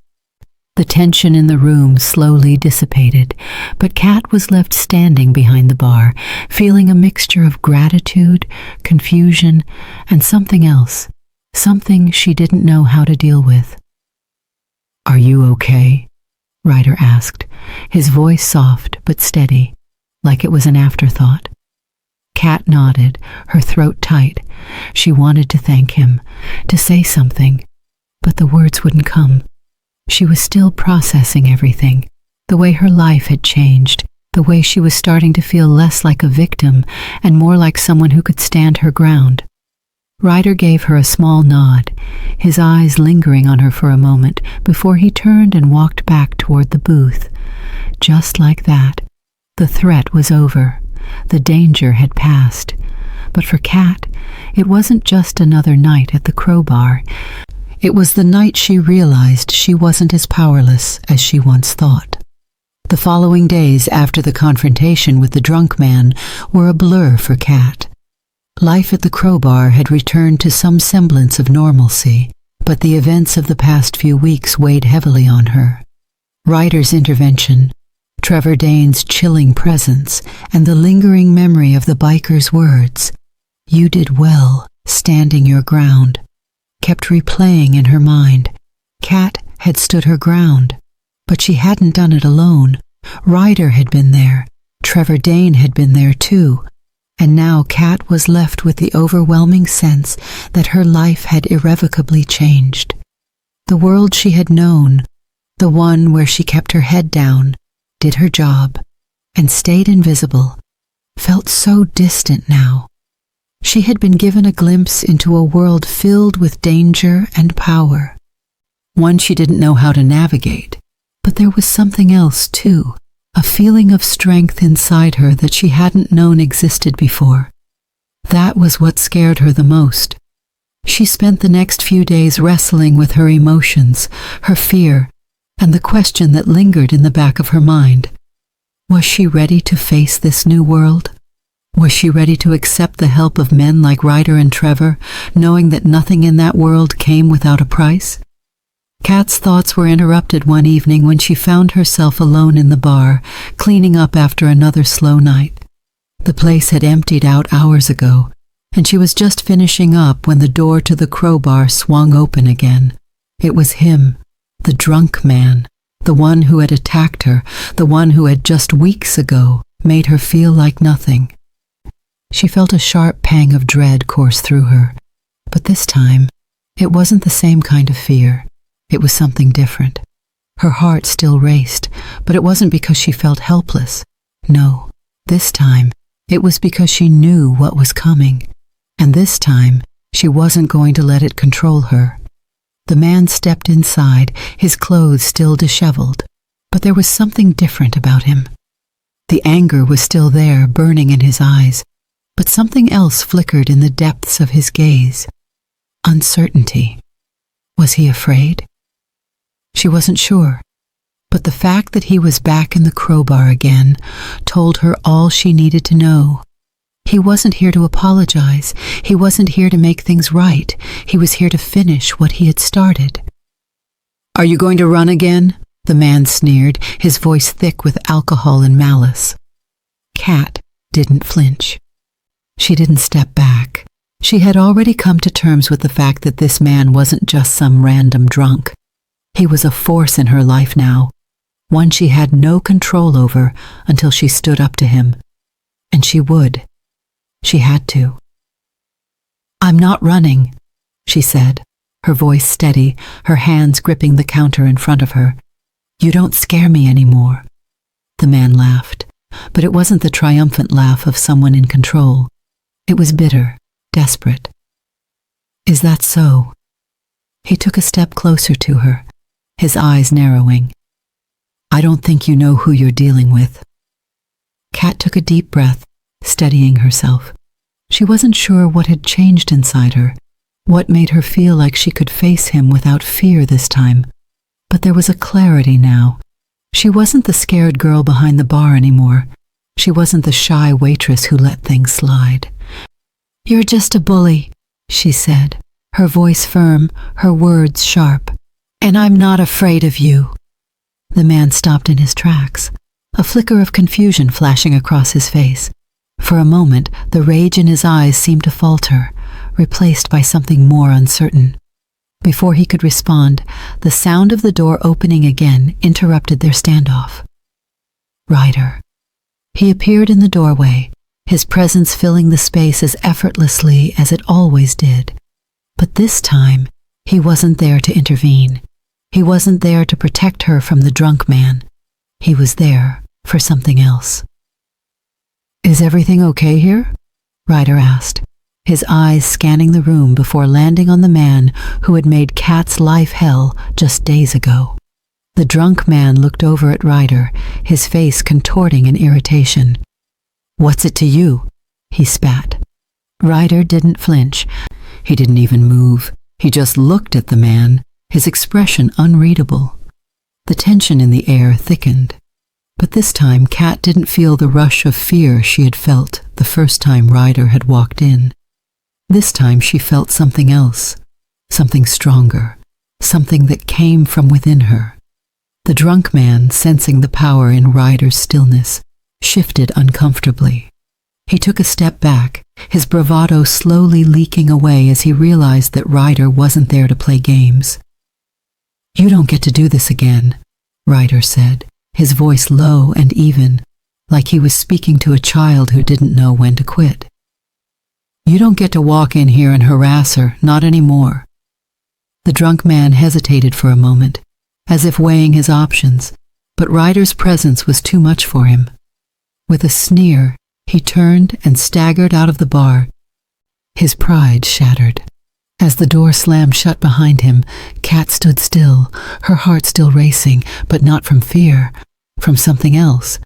the tension in the room slowly dissipated, but Kat was left standing behind the bar, feeling a mixture of gratitude, confusion, and something else, something she didn't know how to deal with. "Are you okay?" Ryder asked, his voice soft but steady, like it was an afterthought. Kat nodded, her throat tight. She wanted to thank him, to say something, but the words wouldn't come. She was still processing everything, the way her life had changed, the way she was starting to feel less like a victim and more like someone who could stand her ground. Ryder gave her a small nod, his eyes lingering on her for a moment before he turned and walked back toward the booth. Just like that, the threat was over. The danger had passed. But for Kat, it wasn't just another night at the Crowbar. It was the night she realized she wasn't as powerless as she once thought. The following days after the confrontation with the drunk man were a blur for Kat. Life at the Crowbar had returned to some semblance of normalcy, but the events of the past few weeks weighed heavily on her. Ryder's intervention, Trevor Dane's chilling presence, and the lingering memory of the biker's words, "You did well, standing your ground," kept replaying in her mind. Kat had stood her ground, but she hadn't done it alone. Ryder had been there. Trevor Dane had been there too. And now Kat was left with the overwhelming sense that her life had irrevocably changed. The world she had known, the one where she kept her head down, did her job, and stayed invisible, felt so distant now. She had been given a glimpse into a world filled with danger and power, one she didn't know how to navigate. But there was something else too, a feeling of strength inside her that she hadn't known existed before. That was what scared her the most. She spent the next few days wrestling with her emotions, her fear, and the question that lingered in the back of her mind. Was she ready to face this new world? Was she ready to accept the help of men like Ryder and Trevor, knowing that nothing in that world came without a price? Kat's thoughts were interrupted one evening when she found herself alone in the bar, cleaning up after another slow night. The place had emptied out hours ago, and she was just finishing up when the door to the crowbar swung open again. It was him, the drunk man, the one who had attacked her, the one who had just weeks ago made her feel like nothing. She felt a sharp pang of dread course through her, but this time it wasn't the same kind of fear. It was something different. Her heart still raced, but it wasn't because she felt helpless. No, this time it was because she knew what was coming, and this time she wasn't going to let it control her. The man stepped inside, his clothes still disheveled, but there was something different about him. The anger was still there, burning in his eyes, but something else flickered in the depths of his gaze. Uncertainty. Was he afraid? She wasn't sure, but the fact that he was back in the crowbar again told her all she needed to know. He wasn't here to apologize. He wasn't here to make things right. He was here to finish what he had started. "Are you going to run again?" the man sneered, his voice thick with alcohol and malice. Kat didn't flinch. She didn't step back. She had already come to terms with the fact that this man wasn't just some random drunk. He was a force in her life now, one she had no control over until she stood up to him. And she would. She had to. "I'm not running," she said, her voice steady, her hands gripping the counter in front of her. "You don't scare me anymore." The man laughed, but it wasn't the triumphant laugh of someone in control. It was bitter, desperate. "Is that so?" He took a step closer to her, his eyes narrowing. "I don't think you know who you're dealing with." Kat took a deep breath, steadying herself. She wasn't sure what had changed inside her, what made her feel like she could face him without fear this time. But there was a clarity now. She wasn't the scared girl behind the bar anymore. She wasn't the shy waitress who let things slide. "You're just a bully," she said, her voice firm, her words sharp. "And I'm not afraid of you." The man stopped in his tracks, a flicker of confusion flashing across his face. For a moment, the rage in his eyes seemed to falter, replaced by something more uncertain. Before he could respond, the sound of the door opening again interrupted their standoff. Ryder. He appeared in the doorway, his presence filling the space as effortlessly as it always did. But this time, he wasn't there to intervene. He wasn't there to protect her from the drunk man. He was there for something else. "Is everything okay here?" Ryder asked, his eyes scanning the room before landing on the man who had made Kat's life hell just days ago. The drunk man looked over at Ryder, his face contorting in irritation. "What's it to you?" he spat. Ryder didn't flinch. He didn't even move. He just looked at the man, his expression unreadable. The tension in the air thickened. But this time Kat didn't feel the rush of fear she had felt the first time Ryder had walked in. This time she felt something else, something stronger, something that came from within her. The drunk man, sensing the power in Ryder's stillness, shifted uncomfortably. He took a step back, his bravado slowly leaking away as he realized that Ryder wasn't there to play games. "You don't get to do this again," Ryder said, his voice low and even, like he was speaking to a child who didn't know when to quit. "You don't get to walk in here and harass her, not anymore." The drunk man hesitated for a moment, as if weighing his options, but Ryder's presence was too much for him. With a sneer, he turned and staggered out of the bar, his pride shattered. As the door slammed shut behind him, Kat stood still, her heart still racing, but not from fear, from something else.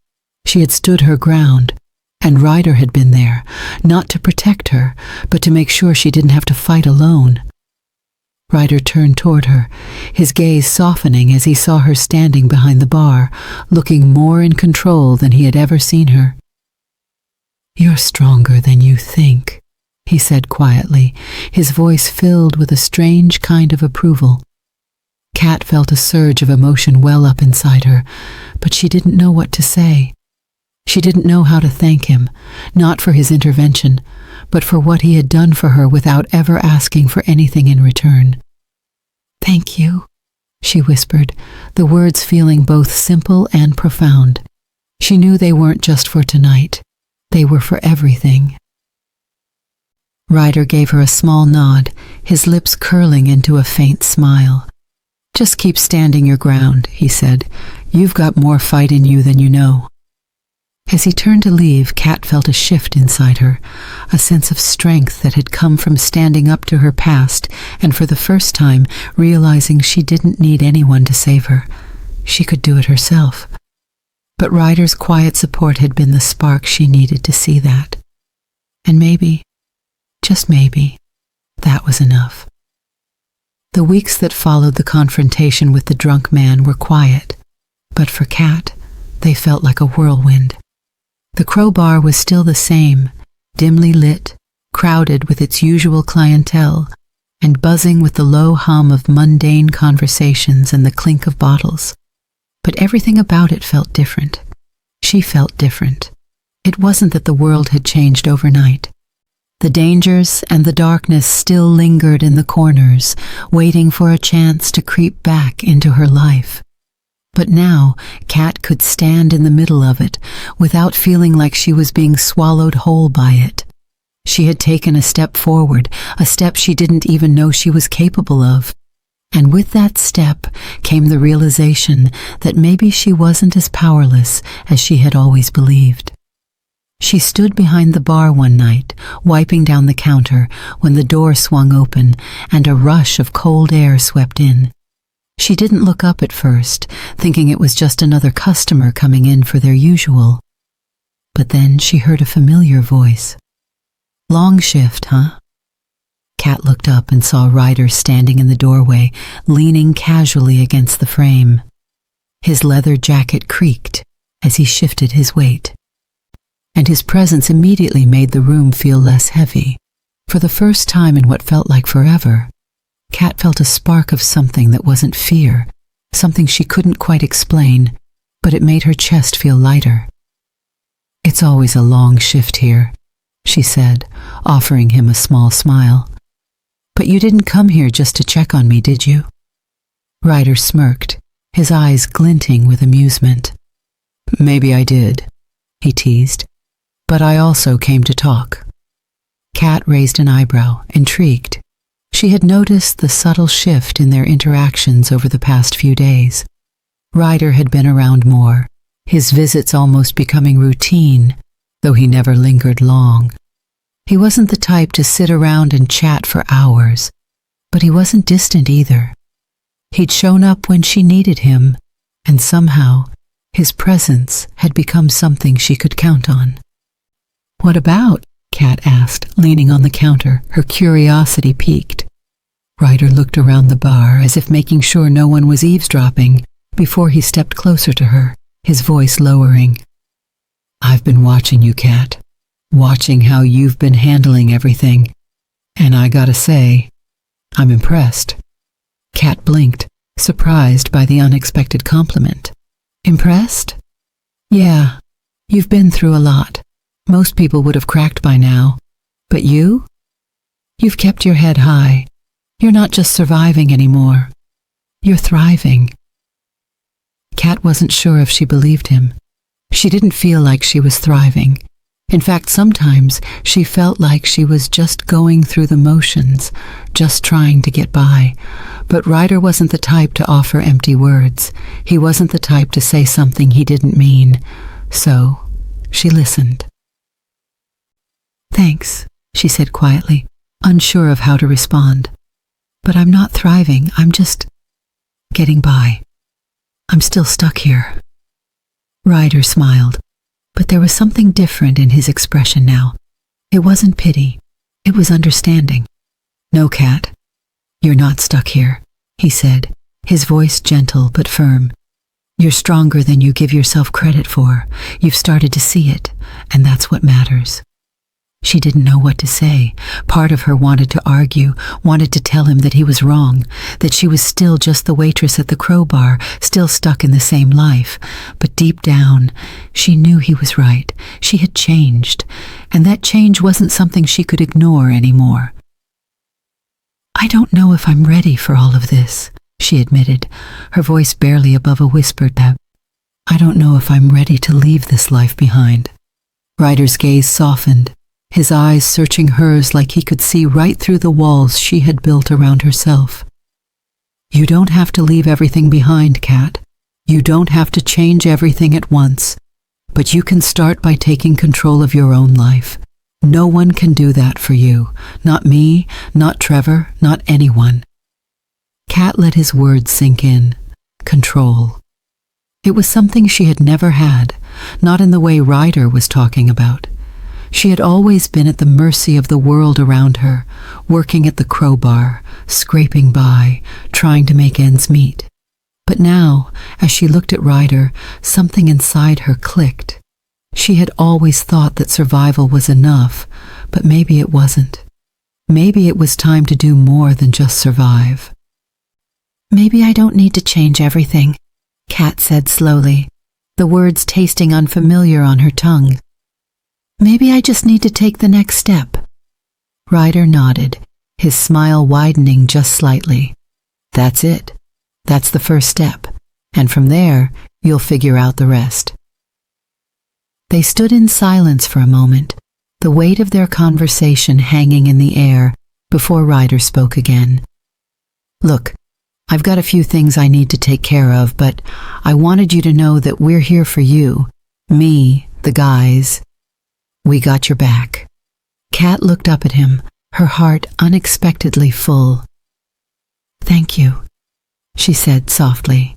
She had stood her ground, and Ryder had been there, not to protect her, but to make sure she didn't have to fight alone. Ryder turned toward her, his gaze softening as he saw her standing behind the bar, looking more in control than he had ever seen her. "You're stronger than you think," he said quietly, his voice filled with a strange kind of approval. Kat felt a surge of emotion well up inside her, but she didn't know what to say. She didn't know how to thank him, not for his intervention, but for what he had done for her without ever asking for anything in return. "Thank you," she whispered, the words feeling both simple and profound. She knew they weren't just for tonight. They were for everything. Ryder gave her a small nod, his lips curling into a faint smile. "Just keep standing your ground," he said. "You've got more fight in you than you know." As he turned to leave, Kat felt a shift inside her, a sense of strength that had come from standing up to her past and for the first time realizing she didn't need anyone to save her. She could do it herself. But Ryder's quiet support had been the spark she needed to see that. And maybe, just maybe, that was enough. The weeks that followed the confrontation with the drunk man were quiet, but for Kat, they felt like a whirlwind. The Crowbar was still the same, dimly lit, crowded with its usual clientele, and buzzing with the low hum of mundane conversations and the clink of bottles. But everything about it felt different. She felt different. It wasn't that the world had changed overnight. The dangers and the darkness still lingered in the corners, waiting for a chance to creep back into her life. But now, Kat could stand in the middle of it, without feeling like she was being swallowed whole by it. She had taken a step forward, a step she didn't even know she was capable of. And with that step came the realization that maybe she wasn't as powerless as she had always believed. She stood behind the bar one night, wiping down the counter, when the door swung open and a rush of cold air swept in. She didn't look up at first, thinking it was just another customer coming in for their usual. But then she heard a familiar voice. "Long shift, huh?" Kat looked up and saw Ryder standing in the doorway, leaning casually against the frame. His leather jacket creaked as he shifted his weight. And his presence immediately made the room feel less heavy. For the first time in what felt like forever, Kat felt a spark of something that wasn't fear, something she couldn't quite explain, but it made her chest feel lighter. "It's always a long shift here," she said, offering him a small smile. "But you didn't come here just to check on me, did you?" Ryder smirked, his eyes glinting with amusement. "Maybe I did," he teased, "but I also came to talk." Kat raised an eyebrow, intrigued. She had noticed the subtle shift in their interactions over the past few days. Ryder had been around more, his visits almost becoming routine, though he never lingered long. He wasn't the type to sit around and chat for hours, but he wasn't distant either. He'd shown up when she needed him, and somehow his presence had become something she could count on. "What about?" Kat asked, leaning on the counter, her curiosity piqued. Ryder looked around the bar as if making sure no one was eavesdropping before he stepped closer to her, his voice lowering. "I've been watching you, Kat, watching how you've been handling everything, and I gotta say, I'm impressed." Kat blinked, surprised by the unexpected compliment. "Impressed?" "Yeah, you've been through a lot. Most people would have cracked by now. But you? You've kept your head high. You're not just surviving anymore. You're thriving." Kat wasn't sure if she believed him. She didn't feel like she was thriving. In fact, sometimes she felt like she was just going through the motions, just trying to get by. But Ryder wasn't the type to offer empty words. He wasn't the type to say something he didn't mean. So she listened. "Thanks," she said quietly, unsure of how to respond. "But I'm not thriving. I'm just getting by. I'm still stuck here." Ryder smiled, but there was something different in his expression now. It wasn't pity. It was understanding. "No, Kat. "You're not stuck here," he said, his voice gentle but firm. "You're stronger than you give yourself credit for. You've started to see it, and that's what matters." She didn't know what to say. Part of her wanted to argue, wanted to tell him that he was wrong, that she was still just the waitress at the Crow Bar, still stuck in the same life. But deep down, she knew he was right. She had changed, and that change wasn't something she could ignore anymore. "I don't know if I'm ready for all of this," she admitted, her voice barely above a whispered that. "I don't know if I'm ready to leave this life behind." Ryder's gaze softened, his eyes searching hers like he could see right through the walls she had built around herself. "You don't have to leave everything behind, Kat. You don't have to change everything at once. But you can start by taking control of your own life. No one can do that for you. Not me, not Trevor, not anyone." Kat let his words sink in. Control. It was something she had never had, not in the way Ryder was talking about. She had always been at the mercy of the world around her, working at the Crow Bar, scraping by, trying to make ends meet. But now, as she looked at Ryder, something inside her clicked. She had always thought that survival was enough, but maybe it wasn't. Maybe it was time to do more than just survive. "Maybe I don't need to change everything," Kat said slowly, the words tasting unfamiliar on her tongue. "Maybe I just need to take the next step." Ryder nodded, his smile widening just slightly. "That's it. That's the first step, and from there, you'll figure out the rest." They stood in silence for a moment, the weight of their conversation hanging in the air, before Ryder spoke again. "Look, I've got a few things I need to take care of, but I wanted you to know that we're here for you. Me, the guys. We got your back." Kat looked up at him, her heart unexpectedly full. "Thank you," she said softly.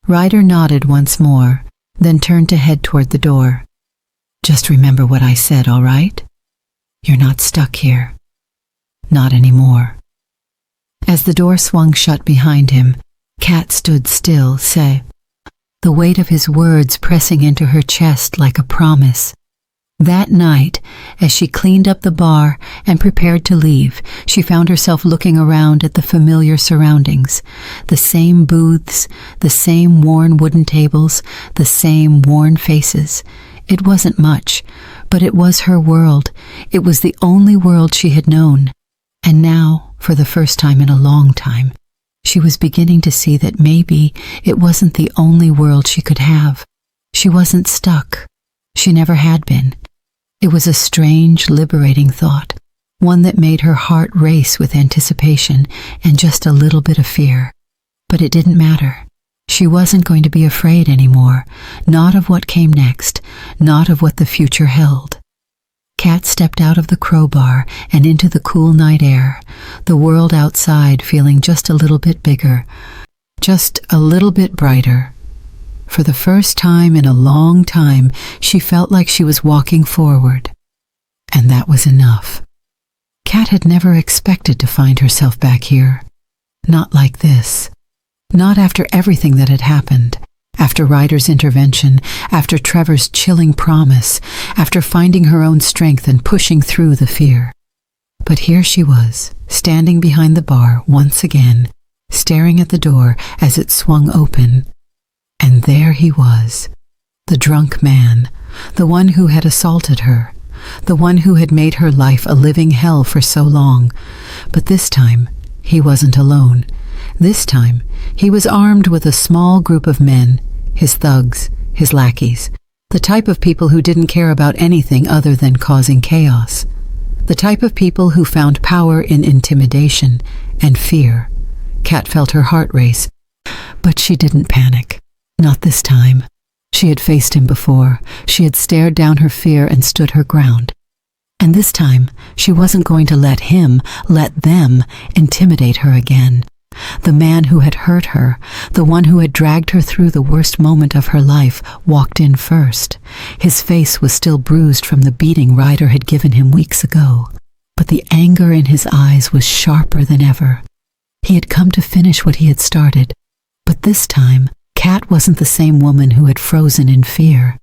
Ryder nodded once more, then turned to head toward the door. "Just remember what I said, all right? You're not stuck here. Not anymore." As the door swung shut behind him, Kat stood still, the weight of his words pressing into her chest like a promise. That night, as she cleaned up the bar and prepared to leave, she found herself looking around at the familiar surroundings. The same booths, the same worn wooden tables, the same worn faces. It wasn't much, but it was her world. It was the only world she had known. And now, for the first time in a long time, she was beginning to see that maybe it wasn't the only world she could have. She wasn't stuck. She never had been. It was a strange, liberating thought, one that made her heart race with anticipation and just a little bit of fear. But it didn't matter. She wasn't going to be afraid anymore, not of what came next, not of what the future held. Kat stepped out of the Crow Bar and into the cool night air, the world outside feeling just a little bit bigger, just a little bit brighter. For the first time in a long time, she felt like she was walking forward. And that was enough. Kat had never expected to find herself back here. Not like this. Not after everything that had happened. After Ryder's intervention, after Trevor's chilling promise, after finding her own strength and pushing through the fear. But here she was, standing behind the bar once again, staring at the door as it swung open. And there he was, the drunk man, the one who had assaulted her, the one who had made her life a living hell for so long. But this time, he wasn't alone. This time, he was armed with a small group of men, his thugs, his lackeys, the type of people who didn't care about anything other than causing chaos, the type of people who found power in intimidation and fear. Kat felt her heart race, but she didn't panic. Not this time. She had faced him before. She had stared down her fear and stood her ground. And this time, she wasn't going to let them intimidate her again. The man who had hurt her, the one who had dragged her through the worst moment of her life, walked in first. His face was still bruised from the beating Ryder had given him weeks ago, but the anger in his eyes was sharper than ever. He had come to finish what he had started, but this time, Kat wasn't the same woman who had frozen in fear.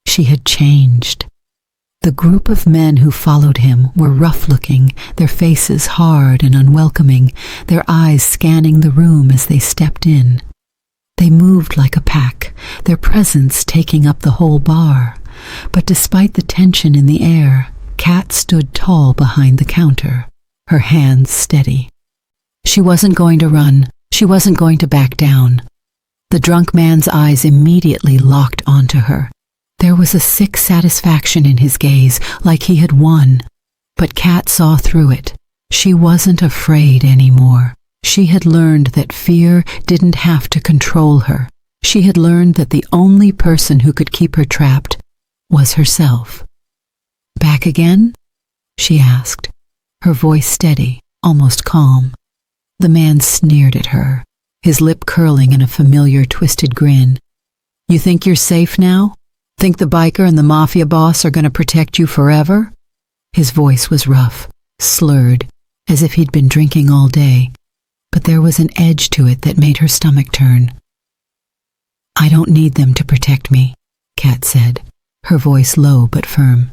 She had changed. The group of men who followed him were rough-looking, their faces hard and unwelcoming, their eyes scanning the room as they stepped in. They moved like a pack, their presence taking up the whole bar. But despite the tension in the air, Kat stood tall behind the counter, her hands steady. She wasn't going to run. She wasn't going to back down. The drunk man's eyes immediately locked onto her. There was a sick satisfaction in his gaze, like he had won. But Kat saw through it. She wasn't afraid anymore. She had learned that fear didn't have to control her. She had learned that the only person who could keep her trapped was herself. "Back again?" she asked, her voice steady, almost calm. The man sneered at her, his lip curling in a familiar twisted grin. "You think you're safe now? Think the biker and the mafia boss are going to protect you forever?" His voice was rough, slurred, as if he'd been drinking all day, but there was an edge to it that made her stomach turn. "I don't need them to protect me," Kat said, her voice low but firm.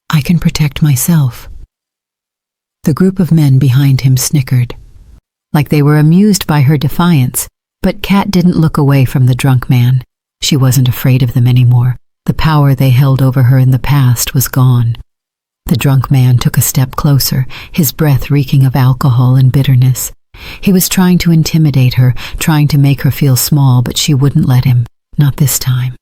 "I can protect myself." The group of men behind him snickered, like they were amused by her defiance, but Kat didn't look away from the drunk man. She wasn't afraid of them anymore. The power they held over her in the past was gone. The drunk man took a step closer, his breath reeking of alcohol and bitterness. He was trying to intimidate her, trying to make her feel small, but she wouldn't let him, not this time.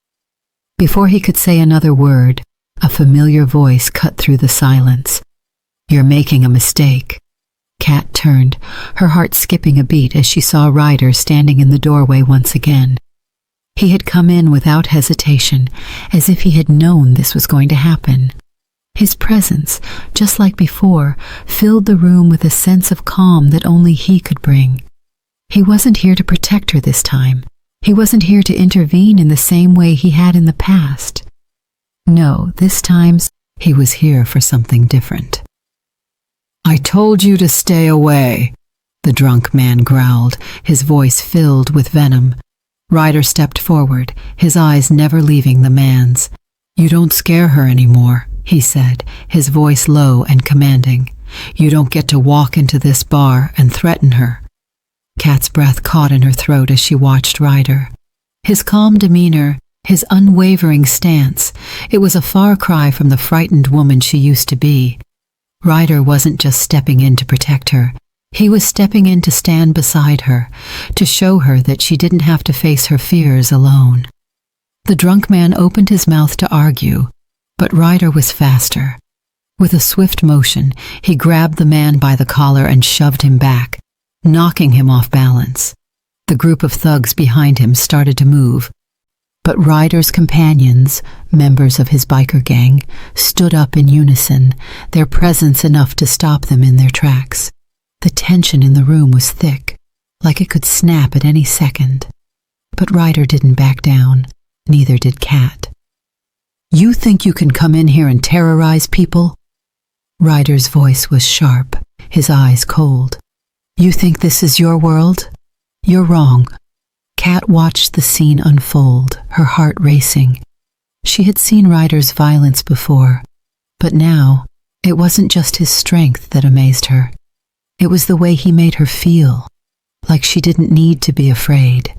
Before he could say another word, a familiar voice cut through the silence. "You're making a mistake." Kat turned, her heart skipping a beat as she saw Ryder standing in the doorway once again. He had come in without hesitation, as if he had known this was going to happen. His presence, just like before, filled the room with a sense of calm that only he could bring. He wasn't here to protect her this time. He wasn't here to intervene in the same way he had in the past. No, this time he was here for something different. "I told you to stay away," the drunk man growled, his voice filled with venom. Ryder stepped forward, his eyes never leaving the man's. "You don't scare her anymore," he said, his voice low and commanding. "You don't get to walk into this bar and threaten her." Kat's breath caught in her throat as she watched Ryder. His calm demeanor, his unwavering stance, it was a far cry from the frightened woman she used to be. Ryder wasn't just stepping in to protect her. He was stepping in to stand beside her, to show her that she didn't have to face her fears alone. The drunk man opened his mouth to argue, but Ryder was faster. With a swift motion, he grabbed the man by the collar and shoved him back, knocking him off balance. The group of thugs behind him started to move, but Ryder's companions, members of his biker gang, stood up in unison, their presence enough to stop them in their tracks. The tension in the room was thick, like it could snap at any second. But Ryder didn't back down, neither did Kat. "You think you can come in here and terrorize people?" Ryder's voice was sharp, his eyes cold. "You think this is your world? You're wrong." Kat watched the scene unfold, her heart racing. She had seen Ryder's violence before, but now it wasn't just his strength that amazed her. It was the way he made her feel, like she didn't need to be afraid,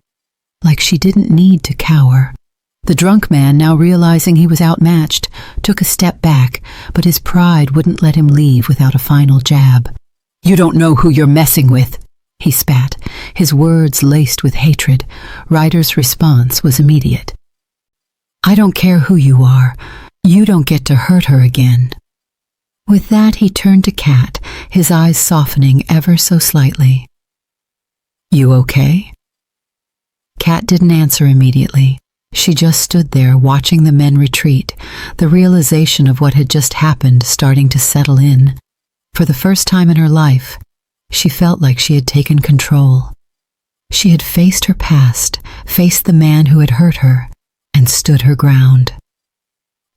like she didn't need to cower. The drunk man, now realizing he was outmatched, took a step back, but his pride wouldn't let him leave without a final jab. "You don't know who you're messing with," he spat, his words laced with hatred. Ryder's response was immediate. "I don't care who you are. You don't get to hurt her again." With that, he turned to Kat, his eyes softening ever so slightly. "You okay?" Kat didn't answer immediately. She just stood there watching the men retreat, the realization of what had just happened starting to settle in. For the first time in her life, she felt like she had taken control. She had faced her past, faced the man who had hurt her, and stood her ground.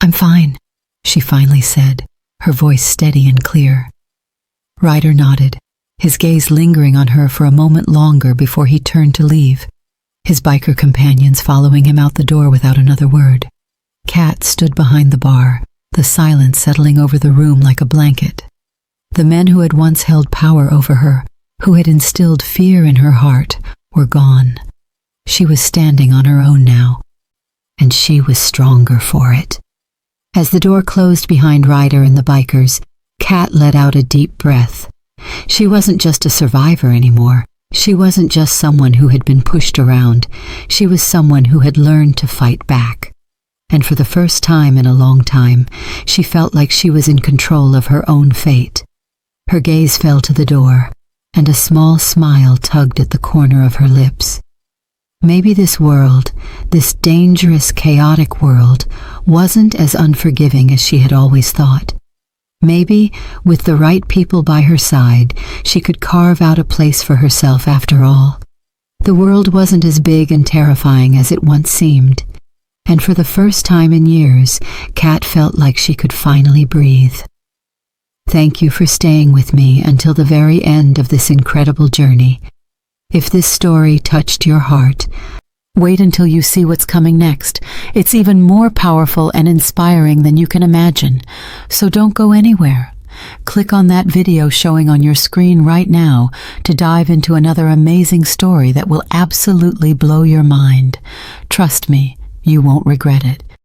"I'm fine," she finally said, her voice steady and clear. Ryder nodded, his gaze lingering on her for a moment longer before he turned to leave, his biker companions following him out the door without another word. Kat stood behind the bar, the silence settling over the room like a blanket. The men who had once held power over her, who had instilled fear in her heart, were gone. She was standing on her own now, and she was stronger for it. As the door closed behind Ryder and the bikers, Kat let out a deep breath. She wasn't just a survivor anymore. She wasn't just someone who had been pushed around. She was someone who had learned to fight back. And for the first time in a long time, she felt like she was in control of her own fate. Her gaze fell to the door, and a small smile tugged at the corner of her lips. Maybe this world, this dangerous, chaotic world, wasn't as unforgiving as she had always thought. Maybe, with the right people by her side, she could carve out a place for herself after all. The world wasn't as big and terrifying as it once seemed, and for the first time in years, Kat felt like she could finally breathe. Thank you for staying with me until the very end of this incredible journey. If this story touched your heart, wait until you see what's coming next. It's even more powerful and inspiring than you can imagine. So don't go anywhere. Click on that video showing on your screen right now to dive into another amazing story that will absolutely blow your mind. Trust me, you won't regret it.